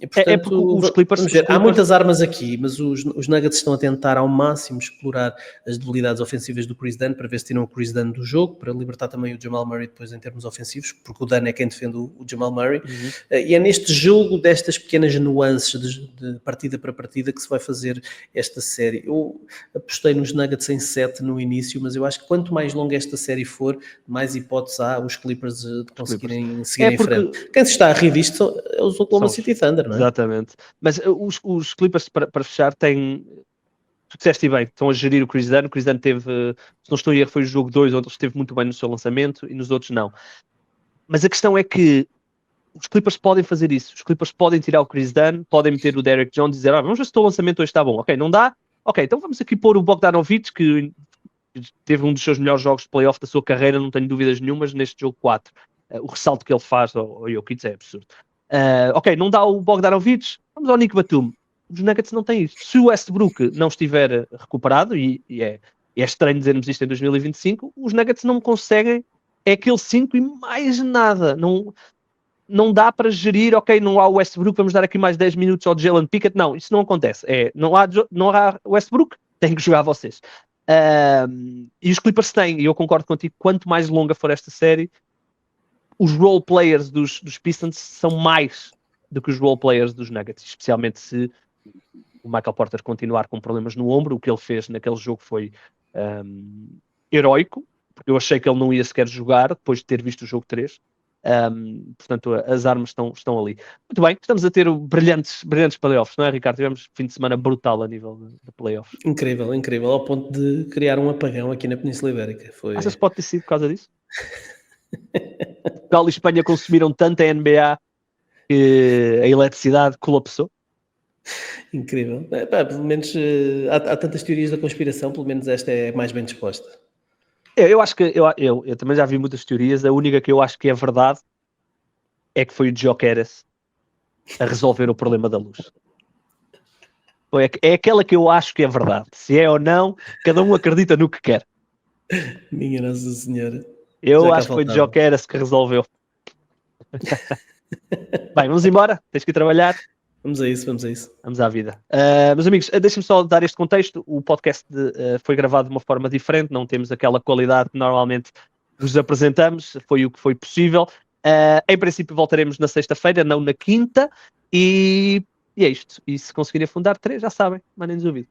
E, portanto, os Clippers... Vamos ver, há muitas armas aqui, mas os Nuggets estão a tentar ao máximo explorar as debilidades ofensivas do Chris Dunn para ver se tiram o Chris Dunn do jogo, para libertar também o Jamal Murray depois em termos ofensivos, porque o Dunn é quem defende o Jamal Murray. E é neste jogo destas pequenas nuances de partida para partida que se vai fazer esta série. Eu apostei nos Nuggets em 7 no início, mas eu acho que quanto mais longa esta série for, mais hipóteses há os Clippers de conseguirem seguir em frente. Quem se está a rir disto é os Oklahoma City Thunder, não é? Exatamente. Mas os Clippers, para fechar, têm... Tu disseste bem, estão a gerir o Chris Dunn. O Chris Dunn teve, se não estou em erro, foi o jogo 2, onde ele esteve muito bem no seu lançamento e nos outros não. Mas a questão é que os Clippers podem fazer isso. Os Clippers podem tirar o Chris Dunn, podem meter o Derek Jones e dizer, vamos ver se o teu lançamento hoje está bom. Ok, não dá? Ok, então vamos aqui pôr o Bogdanovic, que teve um dos seus melhores jogos de playoff da sua carreira, não tenho dúvidas nenhumas, neste jogo 4. O ressalto que ele faz ao Jokic é absurdo. Ok, não dá o Bogdanovic, vamos ao Nick Batum. Os Nuggets não têm isso. Se o Westbrook não estiver recuperado, e é estranho dizermos isto em 2025, os Nuggets não conseguem, é aquele 5 e mais nada. Não dá para gerir, ok, não há o Westbrook, vamos dar aqui mais 10 minutos ao Jalen Pickett. Não, isso não acontece. Não há Westbrook, tem que jogar vocês. E os Clippers têm, e eu concordo contigo, quanto mais longa for esta série, os role players dos Pistons são mais do que os role players dos Nuggets, especialmente se o Michael Porter continuar com problemas no ombro. O que ele fez naquele jogo foi heroico, porque eu achei que ele não ia sequer jogar depois de ter visto o jogo 3. Portanto, as armas estão ali. Muito bem, estamos a ter brilhantes playoffs, não é, Ricardo? Tivemos fim de semana brutal a nível de playoffs. Incrível, ao ponto de criar um apagão aqui na Península Ibérica. Achas que pode ter sido por causa disso? Portugal e Espanha consumiram tanto a NBA que a eletricidade colapsou? Incrível. Pelo menos há tantas teorias da conspiração, pelo menos esta é mais bem disposta. Eu acho que eu também já vi muitas teorias. A única que eu acho que é verdade é que foi o Gyökeres a resolver o problema da luz. É aquela que eu acho que é verdade. Se é ou não, cada um acredita no que quer. Minha Nossa Senhora. Eu acho que foi o Gyökeres que resolveu. Bem, vamos embora. Tens que ir trabalhar. Vamos a isso. Vamos à vida. Meus amigos, deixem-me só dar este contexto. O podcast foi gravado de uma forma diferente, não temos aquela qualidade que normalmente vos apresentamos, foi o que foi possível. Em princípio voltaremos na sexta-feira, não na quinta, e é isto. E se conseguirem fundar 3, já sabem, mandem-nos o vídeo.